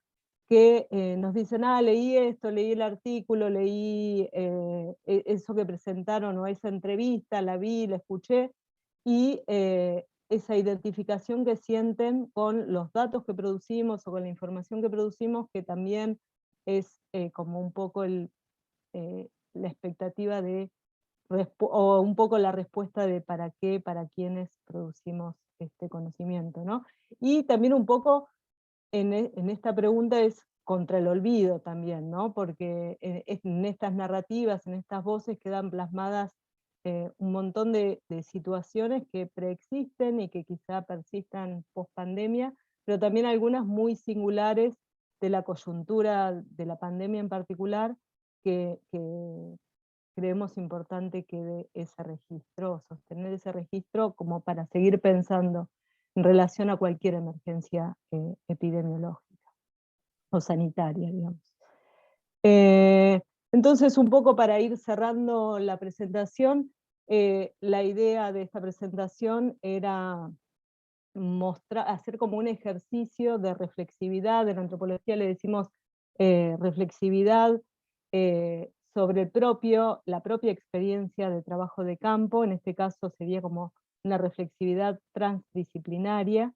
que nos dicen, leí esto, leí el artículo, leí eso que presentaron, o esa entrevista, la vi, la escuché, y esa identificación que sienten con los datos que producimos, o con la información que producimos, que también es como un poco la expectativa de, o un poco la respuesta de para qué, para quiénes producimos este conocimiento, ¿no? Y también un poco en esta pregunta es contra el olvido también, ¿no? Porque en estas narrativas, en estas voces quedan plasmadas un montón de situaciones que preexisten y que quizá persistan post pandemia, pero también algunas muy singulares de la coyuntura de la pandemia en particular, que creemos importante que dé ese registro, sostener ese registro como para seguir pensando en relación a cualquier emergencia epidemiológica o sanitaria, digamos. Entonces, un poco para ir cerrando la presentación, la idea de esta presentación era hacer como un ejercicio de reflexividad. En antropología le decimos reflexividad sobre la propia experiencia de trabajo de campo. En este caso sería como una reflexividad transdisciplinaria,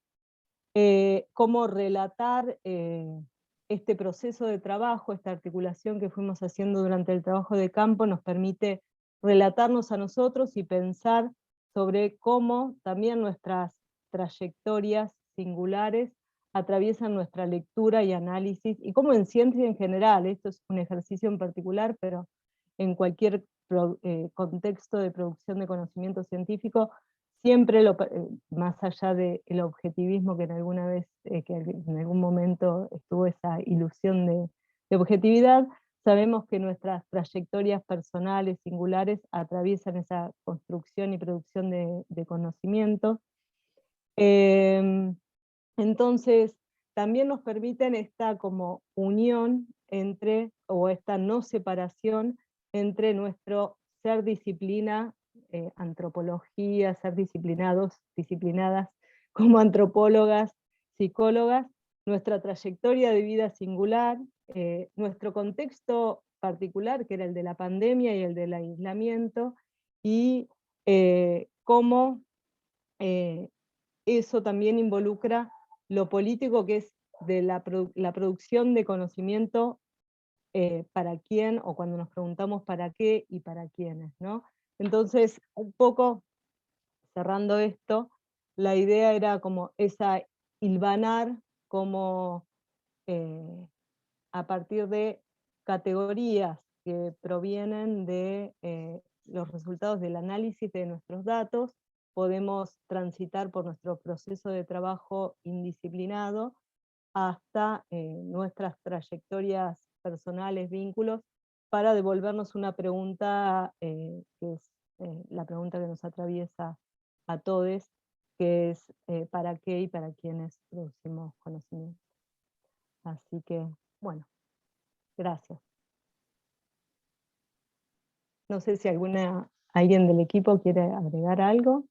cómo relatar este proceso de trabajo, esta articulación que fuimos haciendo durante el trabajo de campo, nos permite relatarnos a nosotros y pensar sobre cómo también nuestras trayectorias singulares atraviesan nuestra lectura y análisis, y cómo en ciencia en general, esto es un ejercicio en particular, pero en cualquier contexto de producción de conocimiento científico, siempre, más allá del objetivismo que en alguna vez, que en algún momento estuvo esa ilusión de objetividad, sabemos que nuestras trayectorias personales, singulares, atraviesan esa construcción y producción de conocimiento. Entonces, también nos permiten esta como unión entre, o esta no separación entre nuestro ser disciplina, antropología, ser disciplinadas como antropólogas, psicólogas, nuestra trayectoria de vida singular, nuestro contexto particular, que era el de la pandemia y el del aislamiento, y cómo eso también involucra lo político, que es de la producción de conocimiento para quién, o cuando nos preguntamos para qué y para quiénes, ¿no? Entonces, un poco cerrando esto, la idea era como esa hilvanar, como a partir de categorías que provienen de los resultados del análisis de nuestros datos, podemos transitar por nuestro proceso de trabajo indisciplinado hasta nuestras trayectorias personales, vínculos, para devolvernos una pregunta que es la pregunta que nos atraviesa a todos, que es ¿para qué y para quiénes producimos conocimiento? Así que, bueno, gracias. No sé si alguien del equipo quiere agregar algo.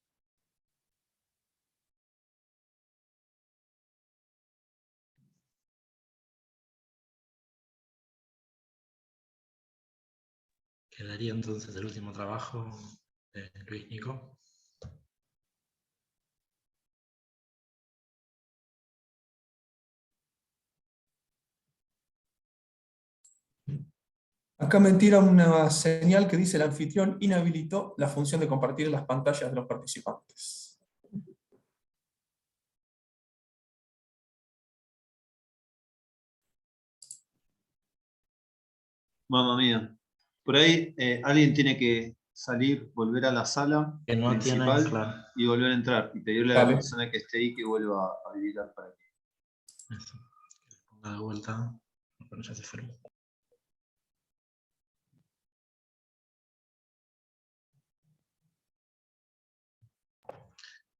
Quedaría entonces el último trabajo de Luis Nico. Acá me tira una señal que dice: el anfitrión inhabilitó la función de compartir las pantallas de los participantes. Mamma mía. Por ahí alguien tiene que salir, volver a la sala Que no principal tiene, claro. y volver a entrar. Y pedirle a la persona que esté ahí que vuelva a habilitar para que. Eso. Ponga de vuelta. Bueno, ya se fueron.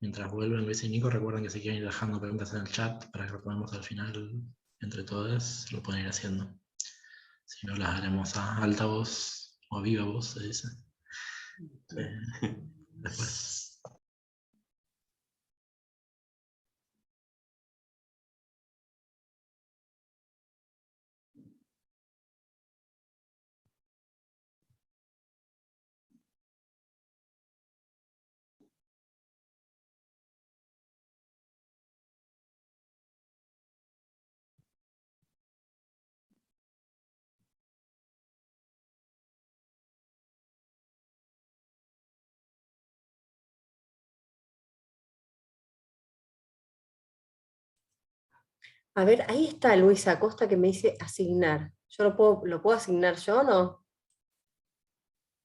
Mientras vuelven Luis y Nico, recuerden que si quieren ir dejando preguntas en el chat para que lo tomemos al final entre todos, lo pueden ir haciendo. Si no, las haremos a alta voz o a viva voz, se dice. Después. A ver, ahí está Luisa Acosta que me dice asignar. ¿Yo lo puedo asignar yo o no?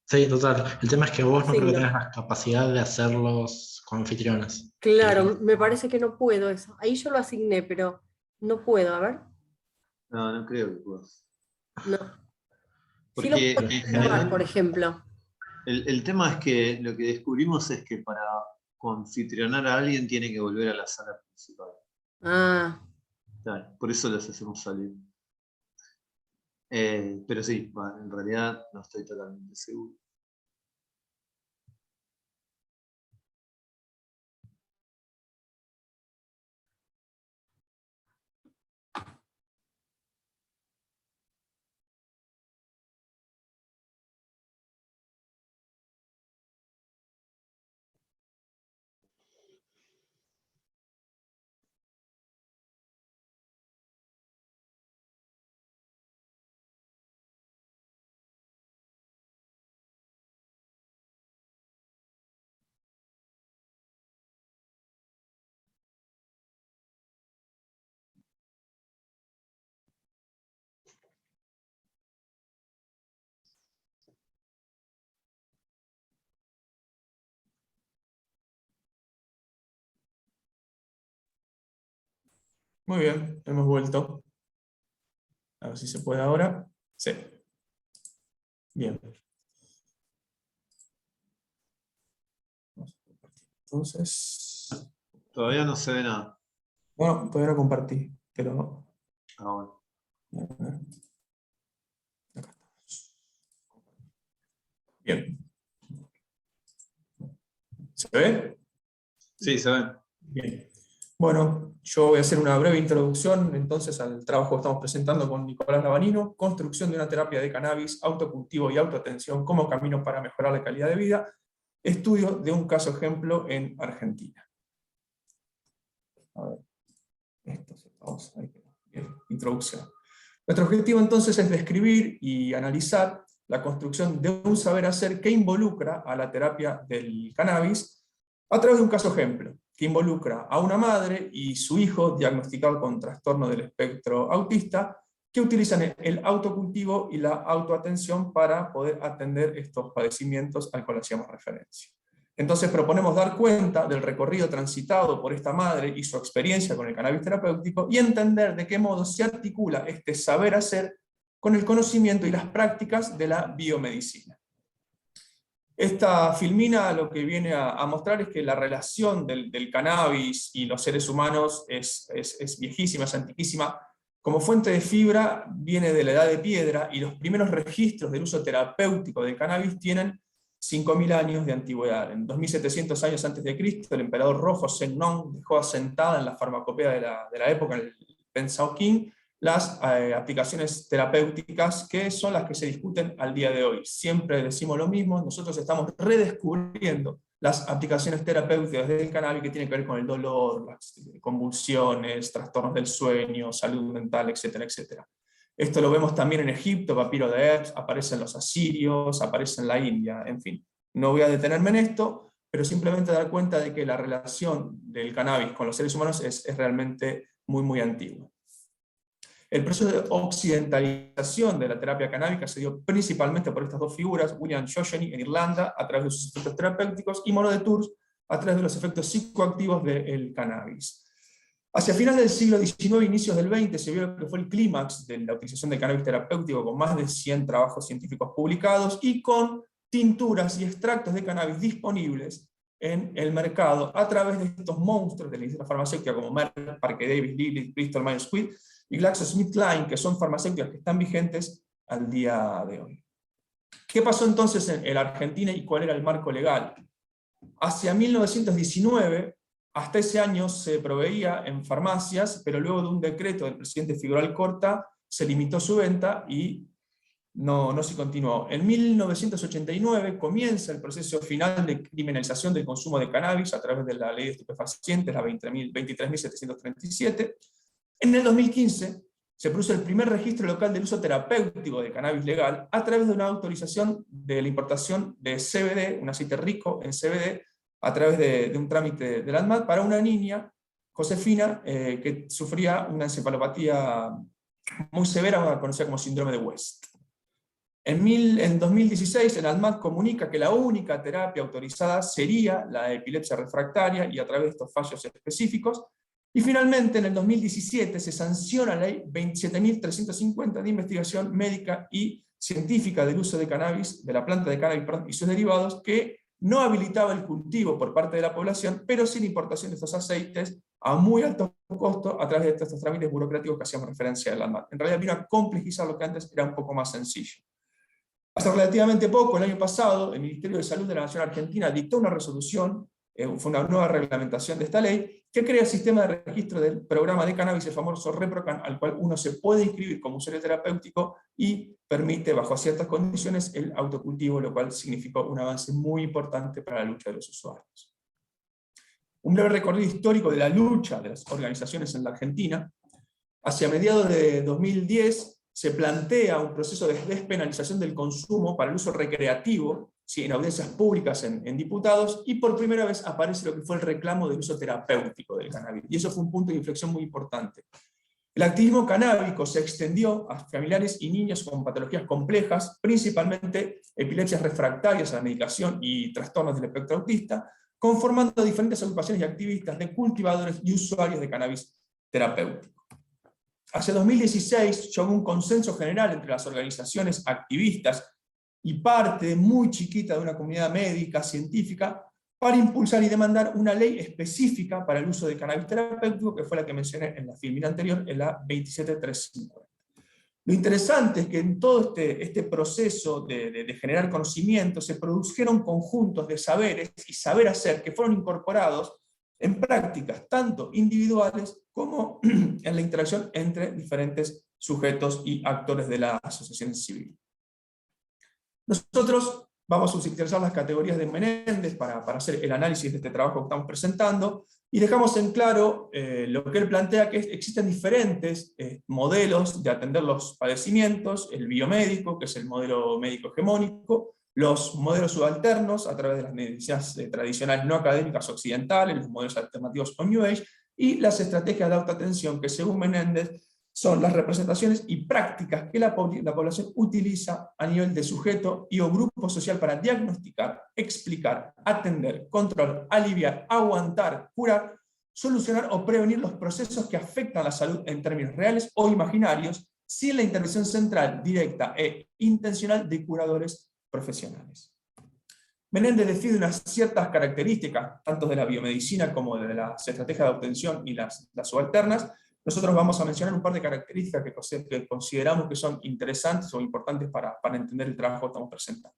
Sí, total. El tema es que vos no creo que Asigno. tengas la capacidad de hacerlos con anfitriones. Claro, me parece que no puedo eso. Ahí yo lo asigné, pero no puedo, a ver. No, no creo que puedas. No. Sí lo Porque puedo en tomar, general, por ejemplo. el tema es que lo que descubrimos es que para confitrionar a alguien tiene que volver a la sala principal. Ah, Claro, por eso las hacemos salir. Pero sí, en realidad no estoy totalmente seguro. Muy bien, hemos vuelto. A ver si se puede ahora. Sí. Bien. Entonces, Todavía no se ve nada. bueno, todavía no compartí, pero... Ah, bueno. A ver. Acá estamos. Bien. ¿Se ve? Sí, se ve. Bien. Bueno, yo voy a hacer una breve introducción entonces al trabajo que estamos presentando con Nicolás Lavanino, construcción de una terapia de cannabis, autocultivo y autoatención como camino para mejorar la calidad de vida, estudio de un caso ejemplo en Argentina. A ver, vamos, ahí quedó. Bien, introducción. Nuestro objetivo entonces es describir y analizar la construcción de un saber hacer que involucra a la terapia del cannabis a través de un caso ejemplo, que involucra a una madre y su hijo diagnosticado con trastorno del espectro autista, que utilizan el autocultivo y la autoatención para poder atender estos padecimientos al cual hacíamos referencia. Entonces proponemos dar cuenta del recorrido transitado por esta madre y su experiencia con el cannabis terapéutico y entender de qué modo se articula este saber hacer con el conocimiento y las prácticas de la biomedicina. Esta filmina lo que viene a mostrar es que la relación del cannabis y los seres humanos es viejísima, es antiquísima. Como fuente de fibra viene de la edad de piedra y los primeros registros del uso terapéutico del cannabis tienen 5.000 años de antigüedad. En 2700 años antes de Cristo, el emperador rojo Zenón dejó asentada en la farmacopea de la época, en el Pensauquín, las aplicaciones terapéuticas que son las que se discuten al día de hoy. Siempre decimos lo mismo, nosotros estamos redescubriendo las aplicaciones terapéuticas del cannabis que tienen que ver con el dolor, las convulsiones, trastornos del sueño, salud mental, etcétera, etcétera. Esto lo vemos también en Egipto, papiro de Ebs, aparece en los asirios, aparece en la India, en fin. No voy a detenerme en esto, pero simplemente dar cuenta de que la relación del cannabis con los seres humanos es realmente muy, muy antigua. El proceso de occidentalización de la terapia canábica se dio principalmente por estas dos figuras, William Shoshone en Irlanda, a través de sus efectos terapéuticos, y Moreau de Tours, a través de los efectos psicoactivos del cannabis. Hacia finales del siglo XIX, inicios del XX, se vio lo que fue el clímax de la utilización del cannabis terapéutico, con más de 100 trabajos científicos publicados, y con tinturas y extractos de cannabis disponibles en el mercado, a través de estos monstruos de la industria farmacéutica como Merck, Parker Davis, Lilly, Bristol Myers Squibb, y GlaxoSmithKline, que son farmacéuticas que están vigentes al día de hoy. ¿Qué pasó entonces en la Argentina y cuál era el marco legal? Hacia 1919, hasta ese año se proveía en farmacias, pero luego de un decreto del presidente Figueroa Alcorta se limitó su venta y no se continuó. En 1989 comienza el proceso final de criminalización del consumo de cannabis a través de la ley de estupefacientes, la 23.737. En el 2015 se produce el primer registro local del uso terapéutico de cannabis legal a través de una autorización de la importación de CBD, un aceite rico en CBD, a través de un trámite de la ANMAT para una niña, Josefina, que sufría una encefalopatía muy severa, conocida como síndrome de West. En 2016, el ANMAT comunica que la única terapia autorizada sería la epilepsia refractaria y a través de estos fallos específicos. Y finalmente, en el 2017, se sanciona la ley 27.350 de investigación médica y científica del uso de cannabis, de la planta de cannabis y sus derivados, que no habilitaba el cultivo por parte de la población, pero sin importación de estos aceites a muy alto costo a través de estos trámites burocráticos que hacíamos referencia al ANMAT. En realidad vino a complejizar lo que antes era un poco más sencillo. Hace relativamente poco, el año pasado, el Ministerio de Salud de la Nación Argentina dictó una resolución, fue una nueva reglamentación de esta ley, que crea el sistema de registro del programa de cannabis, el famoso ReproCan, al cual uno se puede inscribir como usuario terapéutico y permite, bajo ciertas condiciones, el autocultivo, lo cual significó un avance muy importante para la lucha de los usuarios. Un breve recorrido histórico de la lucha de las organizaciones en la Argentina. Hacia mediados de 2010, se plantea un proceso de despenalización del consumo para el uso recreativo, ¿sí?, en audiencias públicas en diputados, y por primera vez aparece lo que fue el reclamo del uso terapéutico del cannabis. Y eso fue un punto de inflexión muy importante. El activismo canábico se extendió a familiares y niños con patologías complejas, principalmente epilepsias refractarias a la medicación y trastornos del espectro autista, conformando diferentes agrupaciones y activistas de cultivadores y usuarios de cannabis terapéutico. Hacia 2016 llegó un consenso general entre las organizaciones activistas y parte muy chiquita de una comunidad médica, científica, para impulsar y demandar una ley específica para el uso de cannabis terapéutico, que fue la que mencioné en la filmina anterior, en la 27350. Lo interesante es que en todo este proceso de generar conocimiento se produjeron conjuntos de saberes y saber hacer que fueron incorporados en prácticas tanto individuales como en la interacción entre diferentes sujetos y actores de la asociación civil. Nosotros vamos a utilizar las categorías de Menéndez para hacer el análisis de este trabajo que estamos presentando, y dejamos en claro lo que él plantea, que existen diferentes modelos de atender los padecimientos: el biomédico, que es el modelo médico hegemónico, los modelos subalternos a través de las medicinas tradicionales no académicas occidentales, los modelos alternativos o New Age, y las estrategias de autoatención, que según Menéndez son las representaciones y prácticas que la población utiliza a nivel de sujeto y o grupo social para diagnosticar, explicar, atender, controlar, aliviar, aguantar, curar, solucionar o prevenir los procesos que afectan la salud en términos reales o imaginarios, sin la intervención central, directa e intencional de curadores profesionales. Menéndez define unas ciertas características, tanto de la biomedicina como de las estrategias de obtención y las subalternas. Nosotros vamos a mencionar un par de características que consideramos que son interesantes o importantes para entender el trabajo que estamos presentando.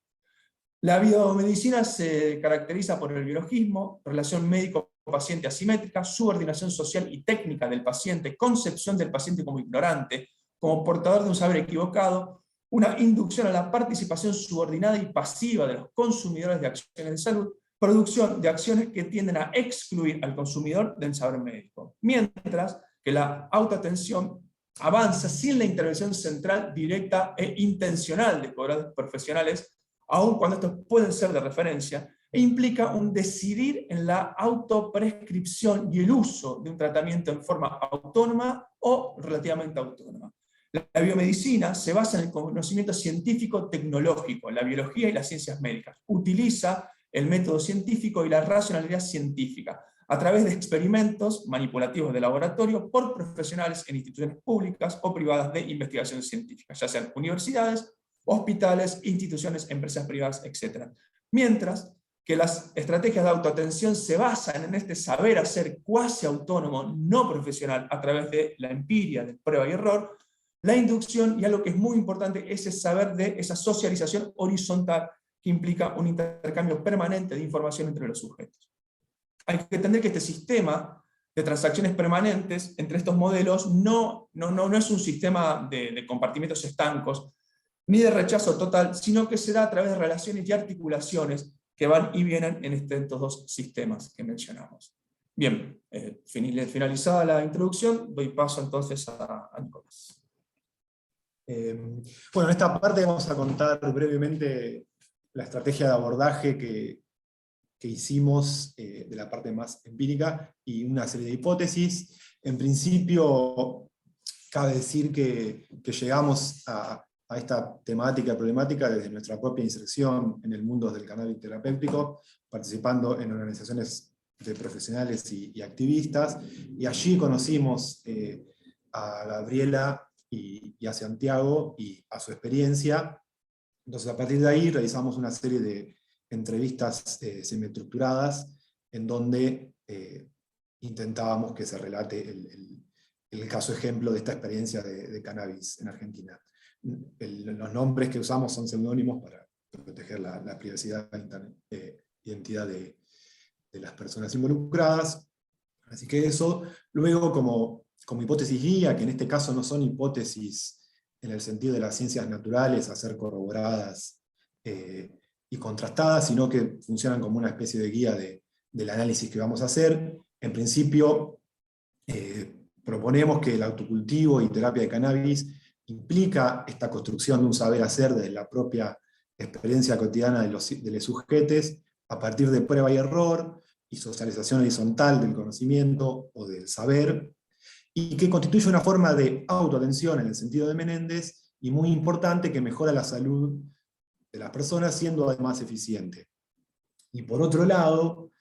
La biomedicina se caracteriza por el biologismo, relación médico-paciente asimétrica, subordinación social y técnica del paciente, concepción del paciente como ignorante, como portador de un saber equivocado, una inducción a la participación subordinada y pasiva de los consumidores de acciones de salud, producción de acciones que tienden a excluir al consumidor del saber médico, mientras que la autoatención avanza sin la intervención central, directa e intencional de curadores profesionales, aun cuando estos pueden ser de referencia, e implica un decidir en la autoprescripción y el uso de un tratamiento en forma autónoma o relativamente autónoma. La biomedicina se basa en el conocimiento científico-tecnológico, en la biología y las ciencias médicas. Utiliza el método científico y la racionalidad científica a través de experimentos manipulativos de laboratorio por profesionales en instituciones públicas o privadas de investigación científica, ya sean universidades, hospitales, instituciones, empresas privadas, etc. Mientras que las estrategias de autoatención se basan en este saber hacer cuasi autónomo, no profesional, a través de la empiria, de prueba y error, la inducción y algo que es muy importante es el saber de esa socialización horizontal que implica un intercambio permanente de información entre los sujetos. Hay que entender que este sistema de transacciones permanentes entre estos modelos no es un sistema de compartimentos estancos, ni de rechazo total, sino que se da a través de relaciones y articulaciones que van y vienen en estos dos sistemas que mencionamos. Bien, finalizada la introducción, doy paso entonces a Nicolás. Bueno, en esta parte vamos a contar brevemente la estrategia de abordaje que hicimos de la parte más empírica y una serie de hipótesis. En principio, cabe decir que llegamos a esta problemática desde nuestra propia inserción en el mundo del cannabis terapéutico, participando en organizaciones de profesionales y activistas, y allí conocimos a Gabriela y a Santiago y a su experiencia. Entonces, a partir de ahí realizamos una serie de entrevistas semiestructuradas en donde intentábamos que se relate el caso ejemplo de esta experiencia de cannabis en Argentina. Los nombres que usamos son seudónimos para proteger la privacidad e identidad de las personas involucradas. Así que eso, luego como hipótesis guía, que en este caso no son hipótesis en el sentido de las ciencias naturales a ser corroboradas y contrastadas, sino que funcionan como una especie de guía del análisis que vamos a hacer. En principio, proponemos que el autocultivo y terapia de cannabis implica esta construcción de un saber hacer desde la propia experiencia cotidiana de los sujetos, a partir de prueba y error, y socialización horizontal del conocimiento o del saber, y que constituye una forma de autoatención en el sentido de Menéndez, y muy importante, que mejora la salud de las personas, siendo además eficiente. Y por otro lado,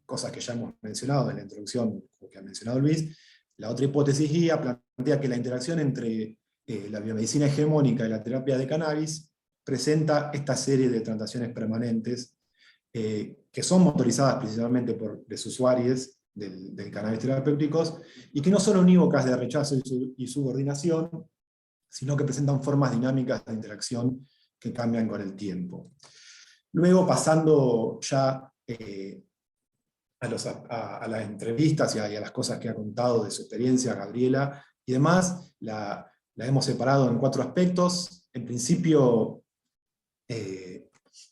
cosas que ya hemos mencionado en la introducción que ha mencionado Luis, la otra hipótesis guía plantea que la interacción entre la biomedicina hegemónica y la terapia de cannabis presenta esta serie de transacciones permanentes que son motorizadas principalmente por los usuarios del cannabis terapéuticos, y que no son unívocas de rechazo y subordinación, sino que presentan formas dinámicas de interacción que cambian con el tiempo. Luego, pasando ya a las entrevistas y a las cosas que ha contado de su experiencia Gabriela y demás, la hemos separado en 4 aspectos. En principio,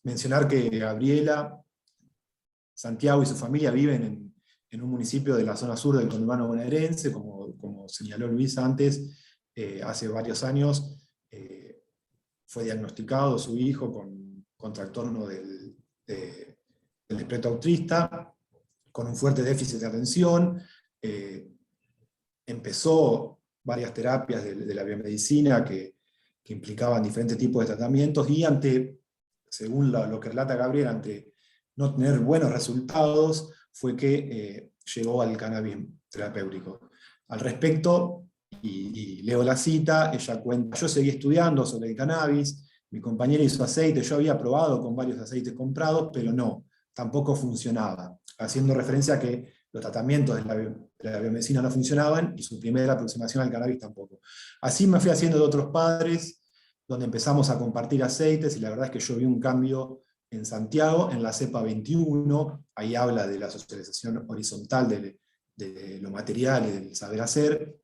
mencionar que Gabriela, Santiago y su familia viven en un municipio de la zona sur del conurbano bonaerense, como señaló Luis antes. Hace varios años fue diagnosticado su hijo con trastorno del espectro autista, con un fuerte déficit de atención. Empezó varias terapias de la biomedicina que implicaban diferentes tipos de tratamientos, y según lo que relata Gabriel, ante no tener buenos resultados, fue que llegó al cannabis terapéutico. Al respecto, y leo la cita, ella cuenta: yo seguí estudiando sobre el cannabis, mi compañera hizo aceite, yo había probado con varios aceites comprados, pero tampoco funcionaba, haciendo referencia a que los tratamientos de la biomedicina no funcionaban, y su primera aproximación al cannabis tampoco. Así me fui haciendo de otros padres, donde empezamos a compartir aceites, y la verdad es que yo vi un cambio en Santiago, en la cepa 21, ahí habla de la socialización horizontal de lo material y del saber hacer.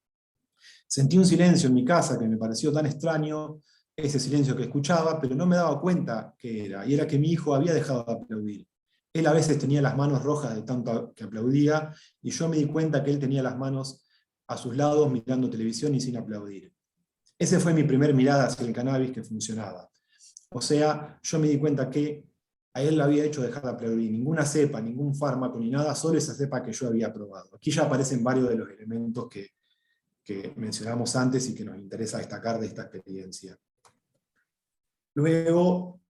Sentí un silencio en mi casa que me pareció tan extraño, ese silencio que escuchaba, pero no me daba cuenta qué era, y era que mi hijo había dejado de aplaudir. Él a veces tenía las manos rojas de tanto que aplaudía, y yo me di cuenta que él tenía las manos a sus lados mirando televisión y sin aplaudir. Esa fue mi primera mirada hacia el cannabis que funcionaba. O sea, yo me di cuenta que a él le había hecho dejar de aplaudir ninguna cepa, ningún fármaco, ni nada, solo esa cepa que yo había probado. Aquí ya aparecen varios de los elementos que mencionamos antes y que nos interesa destacar de esta experiencia. Luego,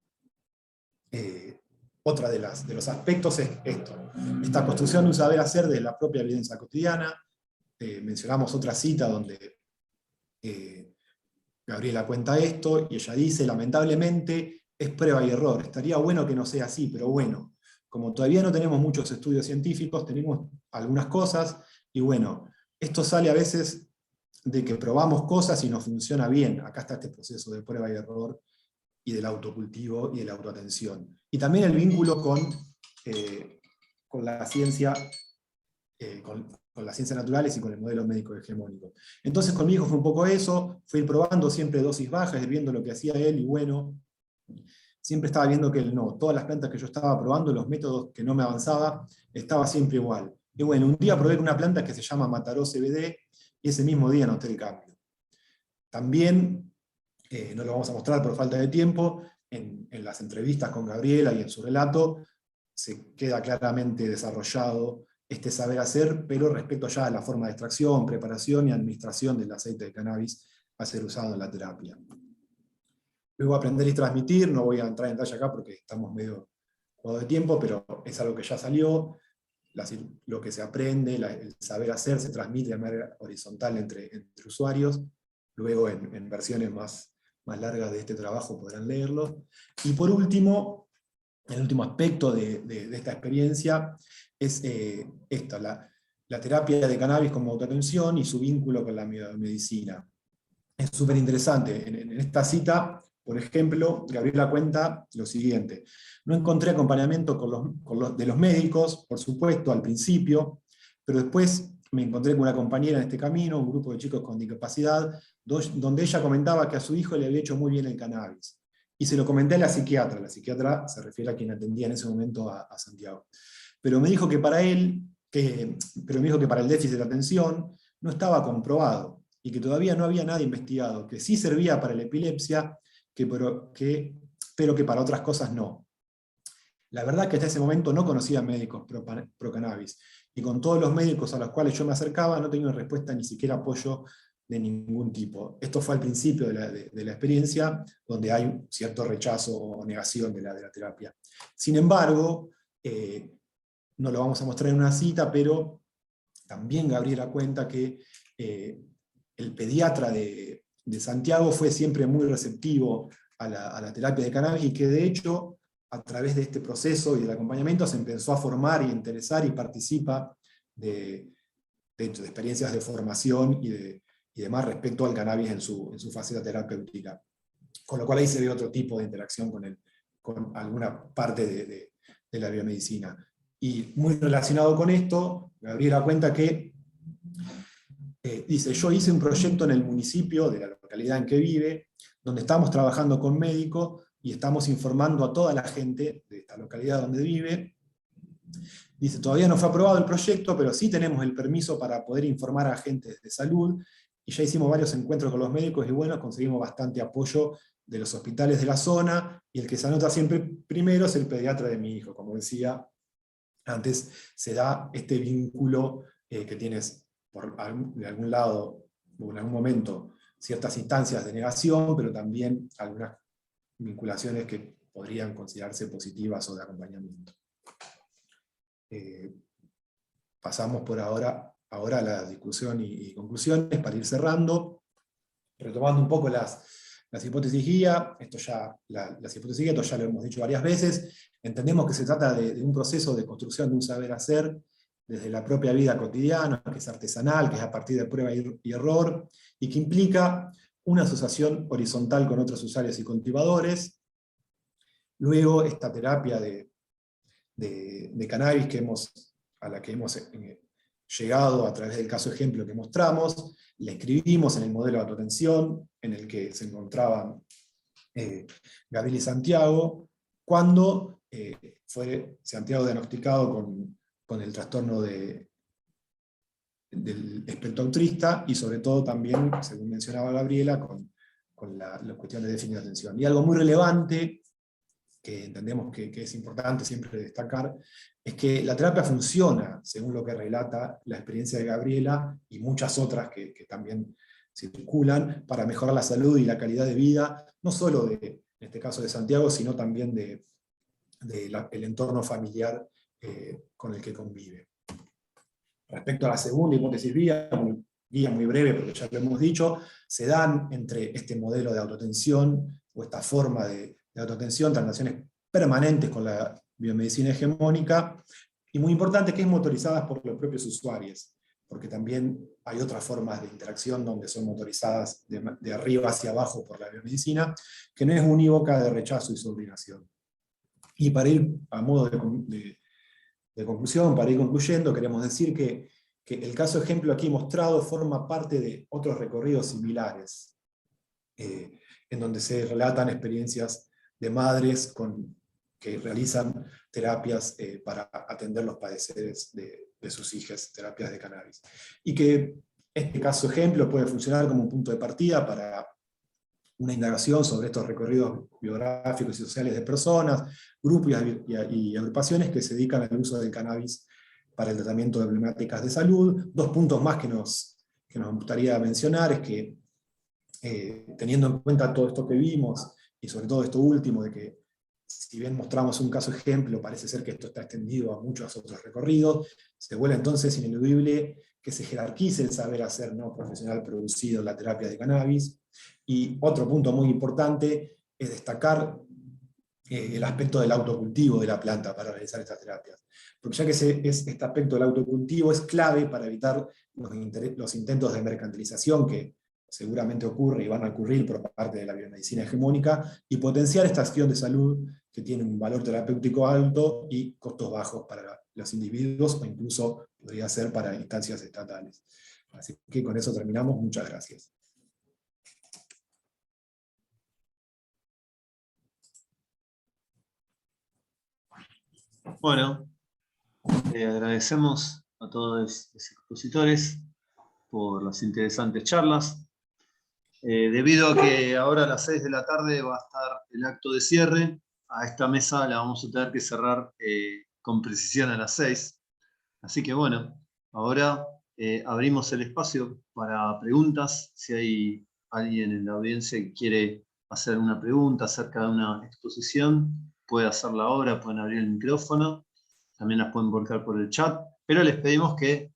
otra de los aspectos es esto, esta construcción de un saber hacer de la propia evidencia cotidiana. Mencionamos otra cita donde Gabriela cuenta esto, y ella dice: lamentablemente es prueba y error, estaría bueno que no sea así, pero bueno, como todavía no tenemos muchos estudios científicos, tenemos algunas cosas, y bueno, esto sale a veces de que probamos cosas y nos funciona bien. Acá está este proceso de prueba y error, y del autocultivo y de la autoatención. Y también el vínculo con la ciencia, con las ciencias naturales y con el modelo médico hegemónico. Entonces con mi hijo fue un poco eso, fui probando siempre dosis bajas, ir viendo lo que hacía él, y bueno, siempre estaba viendo que él no. Todas las plantas que yo estaba probando, los métodos que no me avanzaba, estaba siempre igual. Y bueno, un día probé una planta que se llama Mataró CBD, y ese mismo día noté el cambio. También, no lo vamos a mostrar por falta de tiempo, en las entrevistas con Gabriela y en su relato, se queda claramente desarrollado este saber hacer, pero respecto ya a la forma de extracción, preparación y administración del aceite de cannabis a ser usado en la terapia. Luego aprender y transmitir, no voy a entrar en detalle acá porque estamos medio jugados de tiempo, pero es algo que ya salió. Lo que se aprende, el saber hacer, se transmite de manera horizontal entre usuarios. Luego en versiones más largas de este trabajo podrán leerlo. Y por último, el último aspecto de esta experiencia es la terapia de cannabis como autoatención y su vínculo con la medicina. Es súper interesante. En esta cita, por ejemplo, Gabriela cuenta lo siguiente: no encontré acompañamiento de los médicos, por supuesto, al principio, pero después me encontré con una compañera en este camino, un grupo de chicos con discapacidad, donde ella comentaba que a su hijo le había hecho muy bien el cannabis. Y se lo comenté a la psiquiatra se refiere a quien atendía en ese momento a Santiago. Pero me dijo que para él, para el déficit de atención no estaba comprobado, y que todavía no había nada investigado, que sí servía para la epilepsia, pero que para otras cosas no. La verdad que hasta ese momento no conocía médicos pro cannabis, y con todos los médicos a los cuales yo me acercaba no tenía respuesta ni siquiera apoyo de ningún tipo. Esto fue al principio de la experiencia, donde hay un cierto rechazo o negación de la terapia. Sin embargo, no lo vamos a mostrar en una cita, pero también Gabriela cuenta que el pediatra de Santiago fue siempre muy receptivo a la terapia de cannabis, y que de hecho, a través de este proceso y del acompañamiento, se empezó a formar y interesar y participa de experiencias de formación y demás respecto al cannabis en su faceta terapéutica. Con lo cual ahí se ve otro tipo de interacción con alguna parte de la biomedicina. Y muy relacionado con esto, Gabriela cuenta que dice: yo hice un proyecto en el municipio de la localidad en que vive, donde estamos trabajando con médicos y estamos informando a toda la gente de esta localidad donde vive. Dice: todavía no fue aprobado el proyecto, pero sí tenemos el permiso para poder informar a agentes de salud, y ya hicimos varios encuentros con los médicos, y bueno, conseguimos bastante apoyo de los hospitales de la zona, y el que se anota siempre primero es el pediatra de mi hijo. Como decía antes, se da este vínculo que tienes de algún lado, o en algún momento, ciertas instancias de negación, pero también algunas vinculaciones que podrían considerarse positivas o de acompañamiento. Pasamos por ahora a la discusión y conclusiones para ir cerrando, retomando un poco las hipótesis guía. Las hipótesis guía, esto ya lo hemos dicho varias veces. Entendemos que se trata de un proceso de construcción de un saber hacer desde la propia vida cotidiana, que es artesanal, que es a partir de prueba y error, y que implica una asociación horizontal con otros usuarios y cultivadores. Luego, esta terapia de cannabis a la que hemos llegado a través del caso ejemplo que mostramos, la escribimos en el modelo de autoatención, en el que se encontraban Gabriel y Santiago, cuando fue Santiago diagnosticado con el trastorno del espectro autista, y sobre todo también, según mencionaba Gabriela, con la cuestión de déficit de atención. Y algo muy relevante, que entendemos que es importante siempre destacar, es que la terapia funciona, según lo que relata la experiencia de Gabriela, y muchas otras que también circulan, para mejorar la salud y la calidad de vida, no solo en este caso de Santiago, sino también del entorno familiar con el que convive. Respecto a la segunda hipótesis guía muy breve, porque ya lo hemos dicho, se dan entre este modelo de autoatención, o esta forma de autoatención, relaciones permanentes con la biomedicina hegemónica, y muy importante, que es motorizada por los propios usuarios, porque también hay otras formas de interacción donde son motorizadas de arriba hacia abajo por la biomedicina, que no es unívoca de rechazo y subordinación. Y para ir a modo de conclusión, para ir concluyendo, queremos decir que el caso ejemplo aquí mostrado forma parte de otros recorridos similares, en donde se relatan experiencias de madres que realizan terapias para atender los padeceres de sus hijas, terapias de cannabis. Y que este caso ejemplo puede funcionar como un punto de partida para una indagación sobre estos recorridos biográficos y sociales de personas, grupos y agrupaciones que se dedican al uso del cannabis para el tratamiento de problemáticas de salud. Dos puntos más que nos gustaría mencionar es que, teniendo en cuenta todo esto que vimos, y sobre todo esto último, de que si bien mostramos un caso ejemplo, parece ser que esto está extendido a muchos otros recorridos, se vuelve entonces ineludible que se jerarquice el saber hacer no profesional producido en la terapia de cannabis. Y otro punto muy importante es destacar el aspecto del autocultivo de la planta para realizar estas terapias. Porque ya que este aspecto del autocultivo es clave para evitar los intentos de mercantilización que seguramente ocurre y van a ocurrir por parte de la biomedicina hegemónica, y potenciar esta acción de salud que tiene un valor terapéutico alto y costos bajos para los individuos, o incluso podría ser para instancias estatales. Así que con eso terminamos. Muchas gracias. Bueno, agradecemos a todos los expositores por las interesantes charlas. Debido a que ahora a las 6 de la tarde va a estar el acto de cierre, a esta mesa la vamos a tener que cerrar con precisión a las 6. Así que bueno, ahora abrimos el espacio para preguntas. Si hay alguien en la audiencia que quiere hacer una pregunta acerca de una exposición, puede hacerla ahora, pueden abrir el micrófono, también las pueden volcar por el chat, pero les pedimos que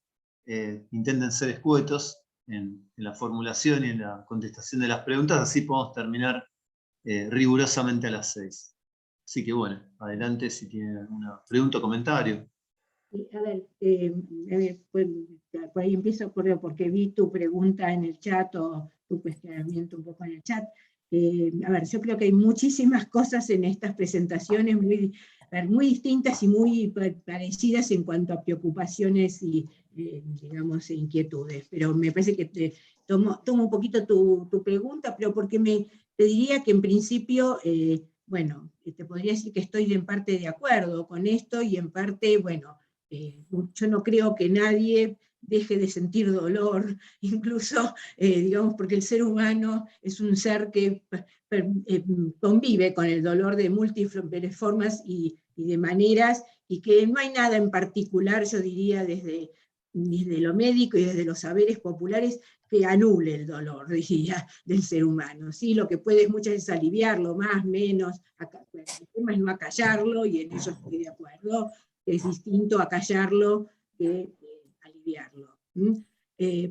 intenten ser escuetos en la formulación y en la contestación de las preguntas, así podemos terminar rigurosamente a las 6. Así que bueno, adelante si tienen alguna pregunta o comentario. A ver, pues, por ahí empiezo porque vi tu pregunta en el chat o tu cuestionamiento un poco en el chat. A ver, yo creo que hay muchísimas cosas en estas presentaciones muy distintas y muy parecidas en cuanto a preocupaciones y, digamos, inquietudes. Pero me parece que tomo un poquito tu pregunta, pero porque te diría que en principio, bueno, te podría decir que estoy en parte de acuerdo con esto y en parte, bueno, yo no creo que nadie deje de sentir dolor, incluso, digamos, porque el ser humano es un ser que convive con el dolor de múltiples formas y de maneras, y que no hay nada en particular, yo diría, desde lo médico y desde los saberes populares, que anule el dolor, diría, del ser humano. ¿Sí? Lo que puede muchas veces aliviarlo, más, menos, el tema es no acallarlo, y en eso estoy de acuerdo, es distinto acallarlo que aliviarlo.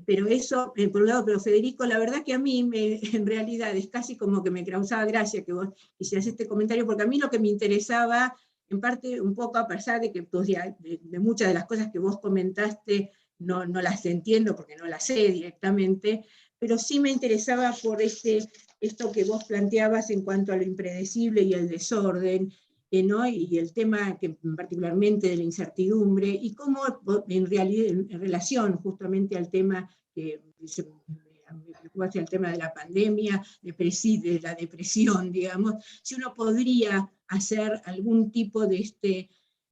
Pero eso, por un lado, pero Federico, la verdad que a mí, en realidad, es casi como que me causaba gracia que vos hicieras este comentario, porque a mí lo que me interesaba, en parte, un poco, a pesar de que pues, de muchas de las cosas que vos comentaste, no las entiendo porque no las sé directamente, pero sí me interesaba por esto que vos planteabas en cuanto a lo impredecible y el desorden, ¿no? Y el tema que particularmente de la incertidumbre, y cómo en realidad, en relación justamente al tema que me preocupa, el tema de la pandemia, de la depresión, digamos, si uno podría hacer algún tipo de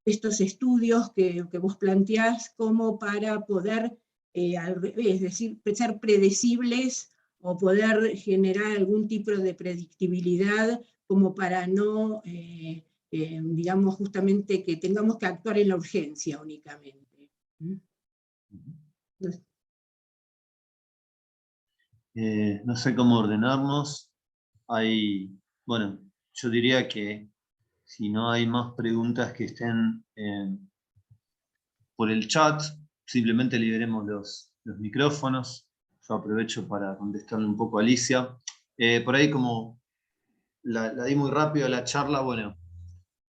estos estudios que vos planteás como para poder, es decir, ser predecibles o poder generar algún tipo de predictibilidad como para no... digamos justamente que tengamos que actuar en la urgencia únicamente. No sé cómo ordenarnos. Bueno, yo diría que si no hay más preguntas que estén por el chat, simplemente liberemos los micrófonos. Yo aprovecho para contestarle un poco a Alicia. Por ahí como la di muy rápido a la charla, bueno,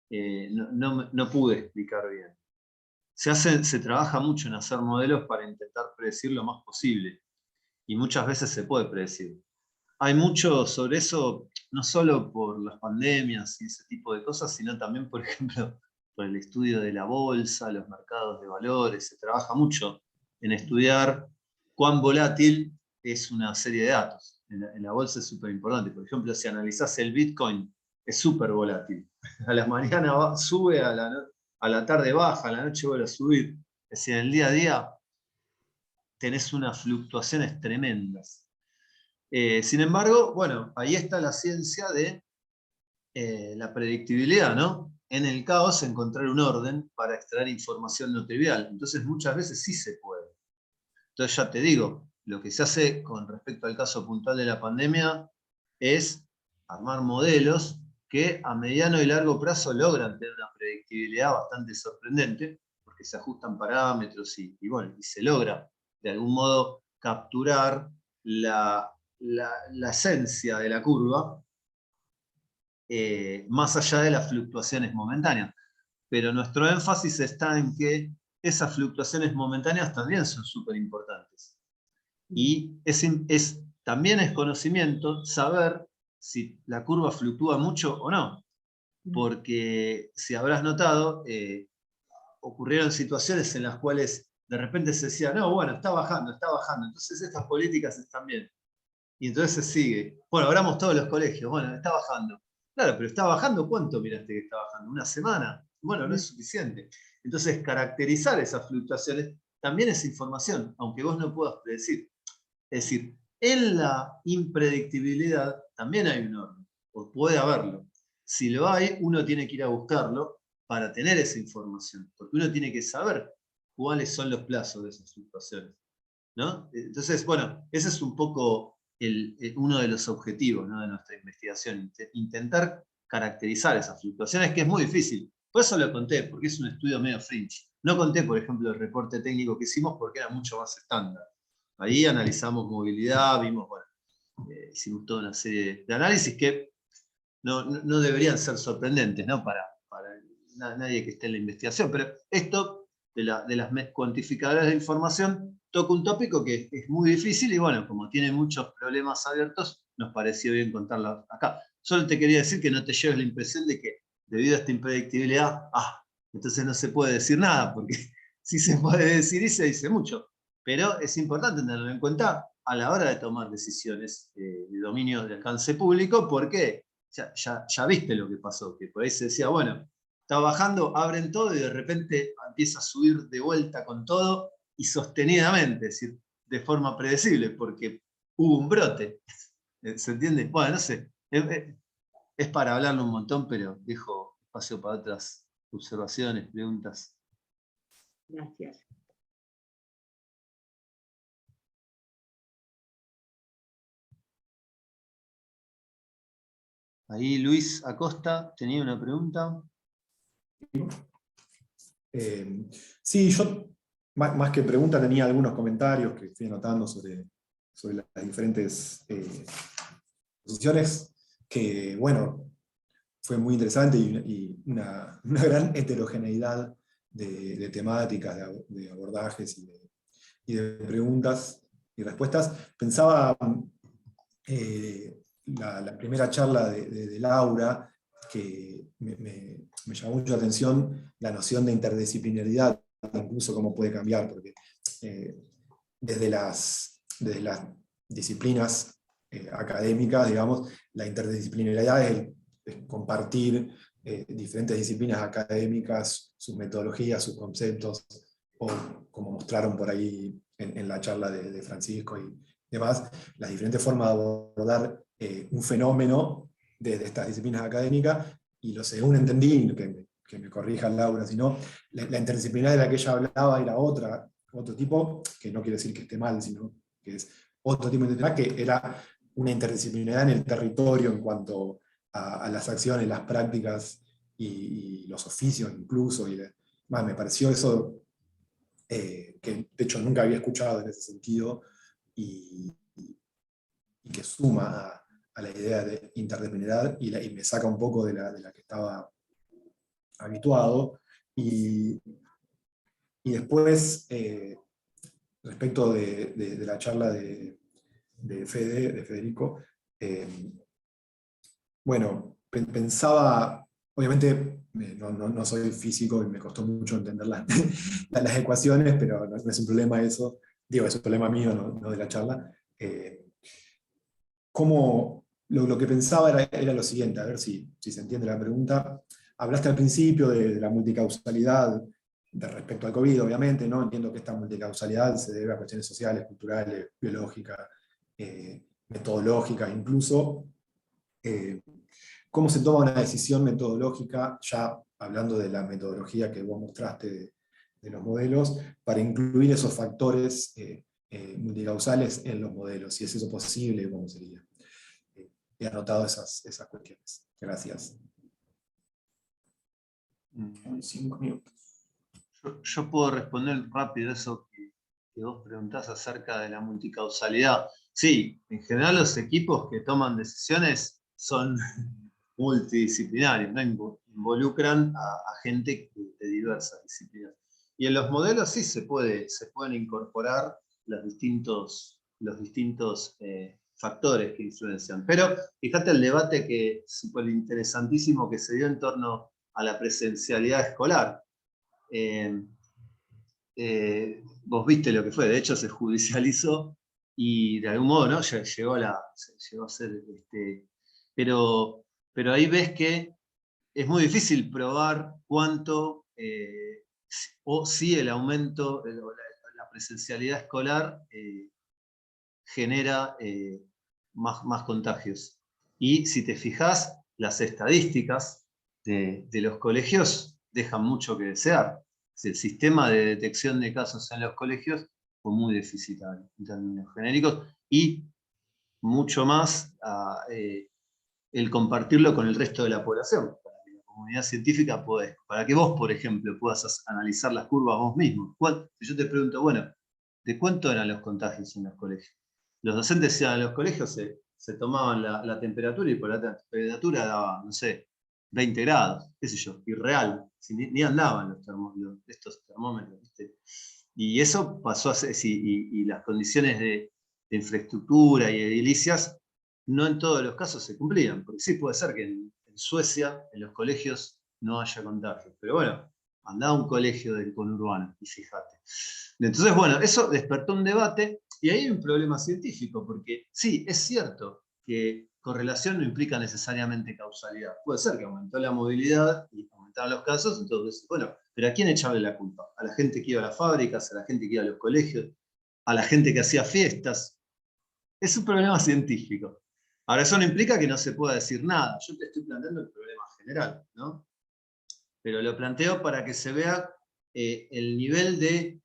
no pude explicar bien. se trabaja mucho en hacer modelos para intentar predecir lo más posible. Y muchas veces se puede predecir. Hay mucho sobre eso, no solo por las pandemias y ese tipo de cosas, sino también, por ejemplo, por el estudio de la bolsa, los mercados de valores. Se trabaja mucho en estudiar cuán volátil es una serie de datos. En la bolsa es súper importante. Por ejemplo, si analizás el Bitcoin, es súper volátil. A la mañana sube, a la tarde baja, a la noche vuelve a subir. Es decir, en el día a día tenés unas fluctuaciones tremendas. Sin embargo, bueno, ahí está la ciencia de la predictibilidad, ¿no? En el caos encontrar un orden para extraer información no trivial. Entonces muchas veces sí se puede. Entonces ya te digo, lo que se hace con respecto al caso puntual de la pandemia es armar modelos que a mediano y largo plazo logran tener una predictibilidad bastante sorprendente, porque se ajustan parámetros y se logra de algún modo capturar la esencia de la curva, más allá de las fluctuaciones momentáneas. Pero nuestro énfasis está en que esas fluctuaciones momentáneas también son súper importantes. Y también es conocimiento saber si la curva fluctúa mucho o no. Porque si habrás notado, ocurrieron situaciones en las cuales de repente se decía, no, bueno, está bajando, entonces estas políticas están bien. Y entonces se sigue. Bueno, abramos todos los colegios, bueno, está bajando. Claro, pero está bajando, ¿cuánto miraste que está bajando? ¿Una semana? Bueno, no es suficiente. Entonces, caracterizar esas fluctuaciones también es información, aunque vos no puedas predecir. Es decir, en la impredictibilidad también hay un orden, o puede haberlo. Si lo hay, uno tiene que ir a buscarlo para tener esa información, porque uno tiene que saber cuáles son los plazos de esas fluctuaciones, ¿no? Entonces, bueno, ese es un poco uno de los objetivos, ¿no?, de nuestra investigación, intentar caracterizar esas fluctuaciones, que es muy difícil. Por eso lo conté, porque es un estudio medio fringe. No conté, por ejemplo, el reporte técnico que hicimos porque era mucho más estándar. Ahí analizamos movilidad, vimos, hicimos toda una serie de análisis que no deberían ser sorprendentes, ¿no?, para nadie que esté en la investigación. Pero esto de las cuantificadoras de información toca un tópico que es muy difícil y bueno, como tiene muchos problemas abiertos, nos pareció bien contarlo acá. Solo te quería decir que no te lleves la impresión de que debido a esta impredictibilidad, entonces no se puede decir nada, porque sí se puede decir y se dice mucho. Pero es importante tenerlo en cuenta a la hora de tomar decisiones de dominio de alcance público, porque ya viste lo que pasó, que por ahí se decía, bueno, está bajando, abren todo y de repente empieza a subir de vuelta con todo y sostenidamente, es decir, de forma predecible, porque hubo un brote. ¿Se entiende? Bueno, no sé, es para hablarlo un montón, pero dejo espacio para otras observaciones, preguntas. Gracias. Ahí Luis Acosta tenía una pregunta. Sí, yo más que pregunta tenía algunos comentarios que estoy anotando sobre las diferentes posiciones, que bueno, fue muy interesante y una gran heterogeneidad de temáticas, de abordajes y de preguntas y respuestas. Pensaba la primera charla de Laura, que me llamó mucho la atención la noción de interdisciplinaridad, incluso cómo puede cambiar, porque desde las disciplinas académicas, digamos, la interdisciplinaridad es compartir diferentes disciplinas académicas, sus metodologías, sus conceptos, o como mostraron por ahí en la charla de Francisco y demás, las diferentes formas de abordar un fenómeno desde estas disciplinas académicas, y según entendí, que me corrija Laura, sino la interdisciplinaridad de la que ella hablaba era otro tipo, que no quiere decir que esté mal, sino que es otro tipo de interdisciplinaridad, que era una interdisciplinaridad en el territorio en cuanto a las acciones, las prácticas y los oficios incluso, y más me pareció eso que de hecho nunca había escuchado en ese sentido, y que suma a la idea de interdisciplinaridad y me saca un poco de la que estaba habituado. Y Y después, respecto de la charla de Federico, bueno, pensaba, obviamente no soy físico y me costó mucho entender las ecuaciones, pero no es un problema eso, digo, es un problema mío, no de la charla. Lo que pensaba era lo siguiente, a ver si se entiende la pregunta. Hablaste al principio de la multicausalidad respecto al COVID, obviamente, ¿no? Entiendo que esta multicausalidad se debe a cuestiones sociales, culturales, biológicas, metodológicas incluso. ¿Cómo se toma una decisión metodológica, ya hablando de la metodología que vos mostraste de los modelos, para incluir esos factores multicausales en los modelos? Si es eso posible, ¿cómo sería? He anotado esas cuestiones. Gracias. 5 minutos. Yo puedo responder rápido eso que vos preguntás acerca de la multicausalidad. Sí, en general los equipos que toman decisiones son multidisciplinarios, ¿no? Involucran a gente de diversas disciplinas. Y en los modelos sí se pueden incorporar los distintos factores que influencian. Pero fíjate el debate que súper interesantísimo que se dio en torno a la presencialidad escolar. Vos viste lo que fue, de hecho se judicializó y de algún modo, ¿no? llegó a ser... pero ahí ves que es muy difícil probar cuánto o si el aumento de la presencialidad escolar genera más contagios. Y si te fijas, las estadísticas de los colegios dejan mucho que desear. El sistema de detección de casos en los colegios fue muy deficitario en términos genéricos y mucho más el compartirlo con el resto de la población, para que la comunidad científica para que vos, por ejemplo, puedas analizar las curvas vos mismo. Si yo te pregunto, bueno, ¿de cuánto eran los contagios en los colegios? Los docentes iban a los colegios, se tomaban la temperatura y por la temperatura daba, no sé, 20 grados, qué sé yo, irreal, ni andaban estos termómetros, ¿viste? Y eso pasó a ser, y las condiciones de infraestructura y edilicias no en todos los casos se cumplían, porque sí puede ser que en Suecia, en los colegios, no haya contagios, pero bueno, andaba a un colegio del conurbano, y fíjate. Entonces, bueno, eso despertó un debate, y ahí hay un problema científico, porque sí, es cierto que correlación no implica necesariamente causalidad. Puede ser que aumentó la movilidad y aumentaron los casos, entonces, bueno, pero ¿a quién echarle la culpa? ¿A la gente que iba a las fábricas, a la gente que iba a los colegios, a la gente que hacía fiestas? Es un problema científico. Ahora, eso no implica que no se pueda decir nada. Yo te estoy planteando el problema general, ¿no? Pero lo planteo para que se vea el nivel de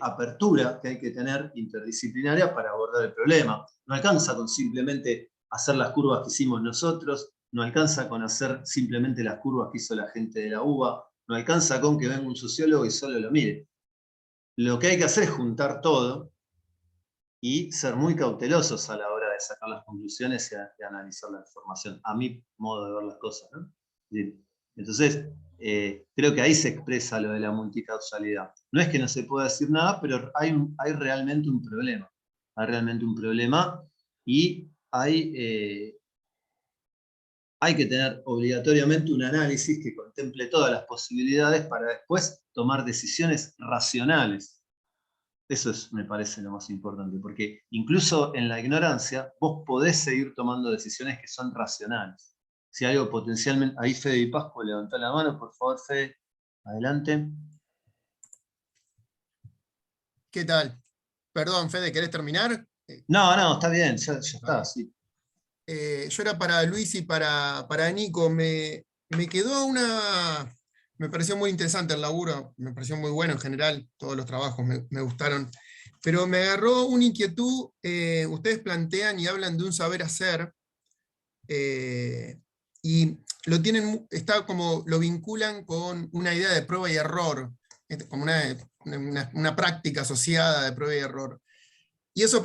apertura que hay que tener interdisciplinaria para abordar el problema. No alcanza con simplemente hacer las curvas que hicimos nosotros, no alcanza con hacer simplemente las curvas que hizo la gente de la UBA, no alcanza con que venga un sociólogo y solo lo mire. Lo que hay que hacer es juntar todo y ser muy cautelosos a la hora de sacar las conclusiones y analizar la información, a mi modo de ver las cosas, ¿no? Bien. Entonces, creo que ahí se expresa lo de la multicausalidad. No es que no se pueda decir nada, pero hay realmente un problema. Hay realmente un problema y hay que tener obligatoriamente un análisis que contemple todas las posibilidades para después tomar decisiones racionales. Eso me parece lo más importante, porque incluso en la ignorancia vos podés seguir tomando decisiones que son racionales. Si algo potencialmente... Ahí Fede y Pascua levantó la mano, por favor, Fede, adelante. ¿Qué tal? Perdón, Fede, ¿querés terminar? No, está bien, ya está, sí. Yo era para Luis y para Nico. Me quedó me pareció muy interesante el laburo, me pareció muy bueno en general, todos los trabajos me gustaron, pero me agarró una inquietud. Ustedes plantean y hablan de un saber hacer, y lo vinculan con una idea de prueba y error, como una práctica asociada de prueba y error. Y eso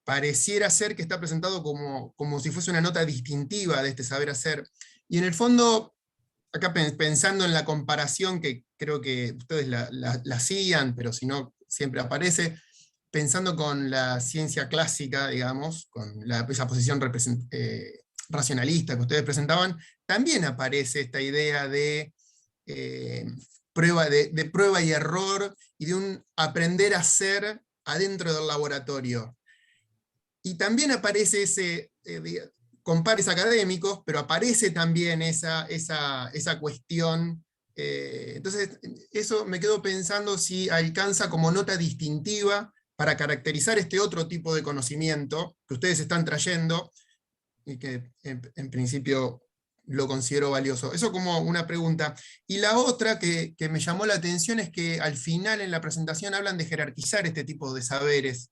pareciera ser que está presentado como si fuese una nota distintiva de este saber hacer. Y en el fondo, acá pensando en la comparación, que creo que ustedes la hacían, pero si no, siempre aparece, pensando con la ciencia clásica, digamos, con esa posición racionalista que ustedes presentaban, también aparece esta idea de prueba y error, y de un aprender a hacer adentro del laboratorio. Y también aparece ese, con pares académicos, pero aparece también esa cuestión. Entonces, eso me quedo pensando si alcanza como nota distintiva para caracterizar este otro tipo de conocimiento que ustedes están trayendo, y que en principio lo considero valioso. Eso como una pregunta. Y la otra que me llamó la atención es que al final en la presentación hablan de jerarquizar este tipo de saberes.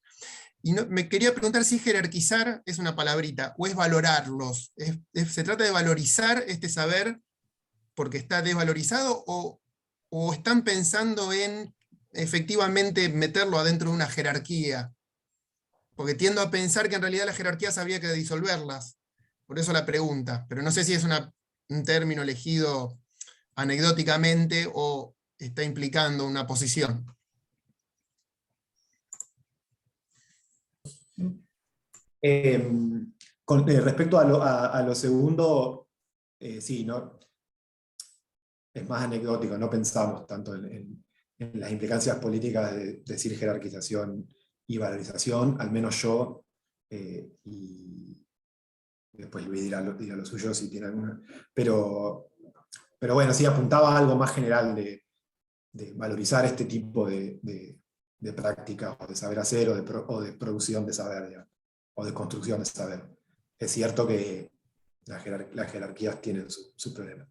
Y me quería preguntar si jerarquizar es una palabrita, o es valorarlos. ¿Se trata de valorizar este saber porque está desvalorizado, o están pensando en efectivamente meterlo adentro de una jerarquía? Porque tiendo a pensar que en realidad las jerarquías habría que disolverlas. Por eso la pregunta. Pero no sé si es un término elegido anecdóticamente o está implicando una posición. Respecto a lo segundo, sí, ¿no? Es más anecdótico, no pensamos tanto en las implicancias políticas de decir jerarquización y valorización, al menos yo, y después Luis dirá lo suyo si tiene alguna. Pero bueno, sí, apuntaba a algo más general de valorizar este tipo de prácticas, o de saber hacer, o de producción de saber, digamos, o de construcción de saber. Es cierto que las jerarquías tienen su problema.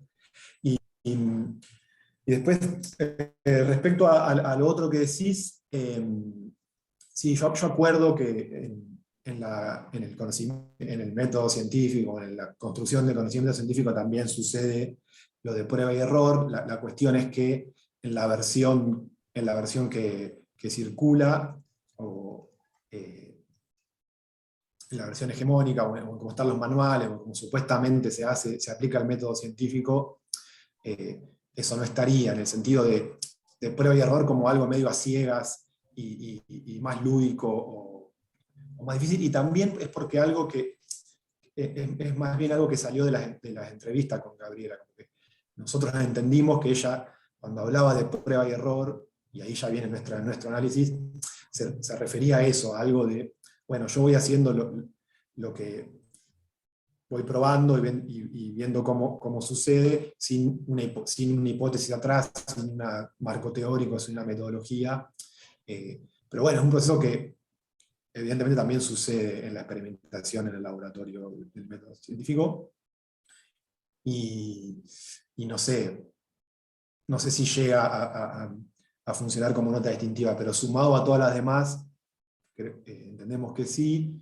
Y después, respecto a lo otro que decís, sí, yo acuerdo que en el método científico, en la construcción de conocimiento científico también sucede lo de prueba y error. La cuestión es que en la versión que circula, o en la versión hegemónica, o como están los manuales, o como supuestamente se aplica el método científico, eso no estaría, en el sentido de prueba y error como algo medio a ciegas y más lúdico, o más difícil. Y también es porque algo que es más bien algo que salió de las entrevistas con Gabriela. Nosotros entendimos que ella, cuando hablaba de prueba y error, y ahí ya viene nuestro análisis, se refería a eso, a algo de, bueno, yo voy haciendo lo que voy probando y viendo cómo sucede, sin una hipótesis atrás, sin un marco teórico, sin una metodología. Pero bueno, es un proceso que evidentemente también sucede en la experimentación en el laboratorio del método científico. Y no sé si llega a funcionar como nota distintiva, pero sumado a todas las demás, entendemos que sí,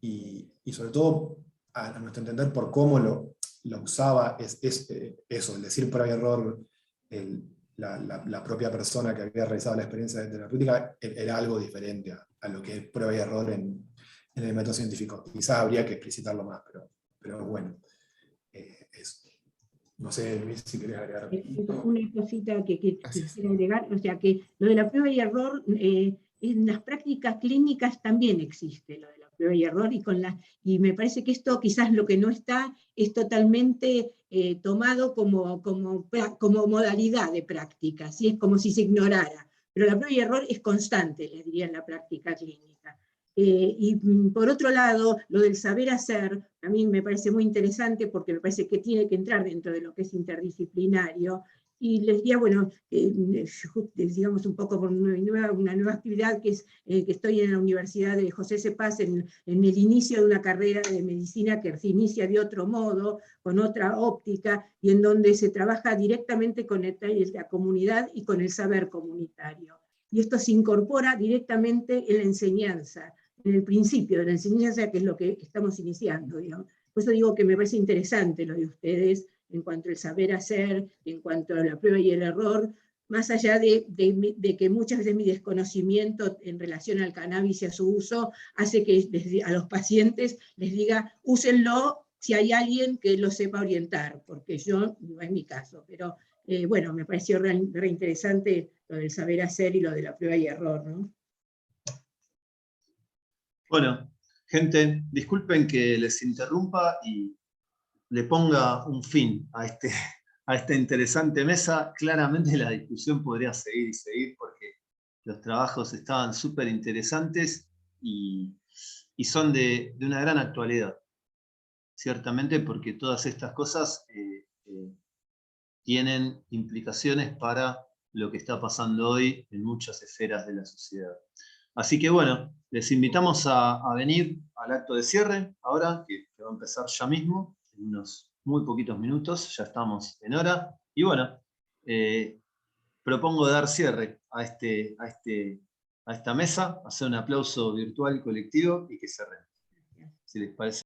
y sobre todo, a nuestro entender, por cómo lo usaba, es eso, el decir prueba y error, la propia persona que había realizado la experiencia terapéutica, era algo diferente a lo que es prueba y error en el método científico. Quizás habría que explicitarlo más, pero bueno, eso. No sé, Luis, si querés agregar. Una cosita que quisiera agregar, o sea que lo de la prueba y error, en las prácticas clínicas también existe lo de la prueba y error, y me parece que esto quizás lo que no está es totalmente tomado como modalidad de práctica, ¿sí? Es como si se ignorara, pero la prueba y error es constante, les diría, en la práctica clínica. Y por otro lado, lo del saber hacer, a mí me parece muy interesante, porque me parece que tiene que entrar dentro de lo que es interdisciplinario, y les diría, bueno, digamos un poco por una nueva actividad, que es que estoy en la Universidad de José C. Paz en el inicio de una carrera de medicina que se inicia de otro modo, con otra óptica, y en donde se trabaja directamente con la comunidad y con el saber comunitario. Y esto se incorpora directamente en la enseñanza, en el principio de la enseñanza, que es lo que estamos iniciando, digamos. Por eso digo que me parece interesante lo de ustedes, en cuanto al saber hacer, en cuanto a la prueba y el error, más allá de que muchas veces mi desconocimiento en relación al cannabis y a su uso hace que a los pacientes les diga, úsenlo si hay alguien que lo sepa orientar, porque yo no es mi caso, pero bueno, me pareció re interesante lo del saber hacer y lo de la prueba y error, ¿no? Bueno, gente, disculpen que les interrumpa y le ponga un fin a esta interesante mesa. Claramente la discusión podría seguir y seguir porque los trabajos estaban súper interesantes y son de una gran actualidad. Ciertamente porque todas estas cosas tienen implicaciones para lo que está pasando hoy en muchas esferas de la sociedad. Así que bueno, les invitamos a venir al acto de cierre, ahora, que va a empezar ya mismo, en unos muy poquitos minutos, ya estamos en hora. Y bueno, propongo dar cierre a esta mesa, hacer un aplauso virtual colectivo y que cerremos. Si les parece.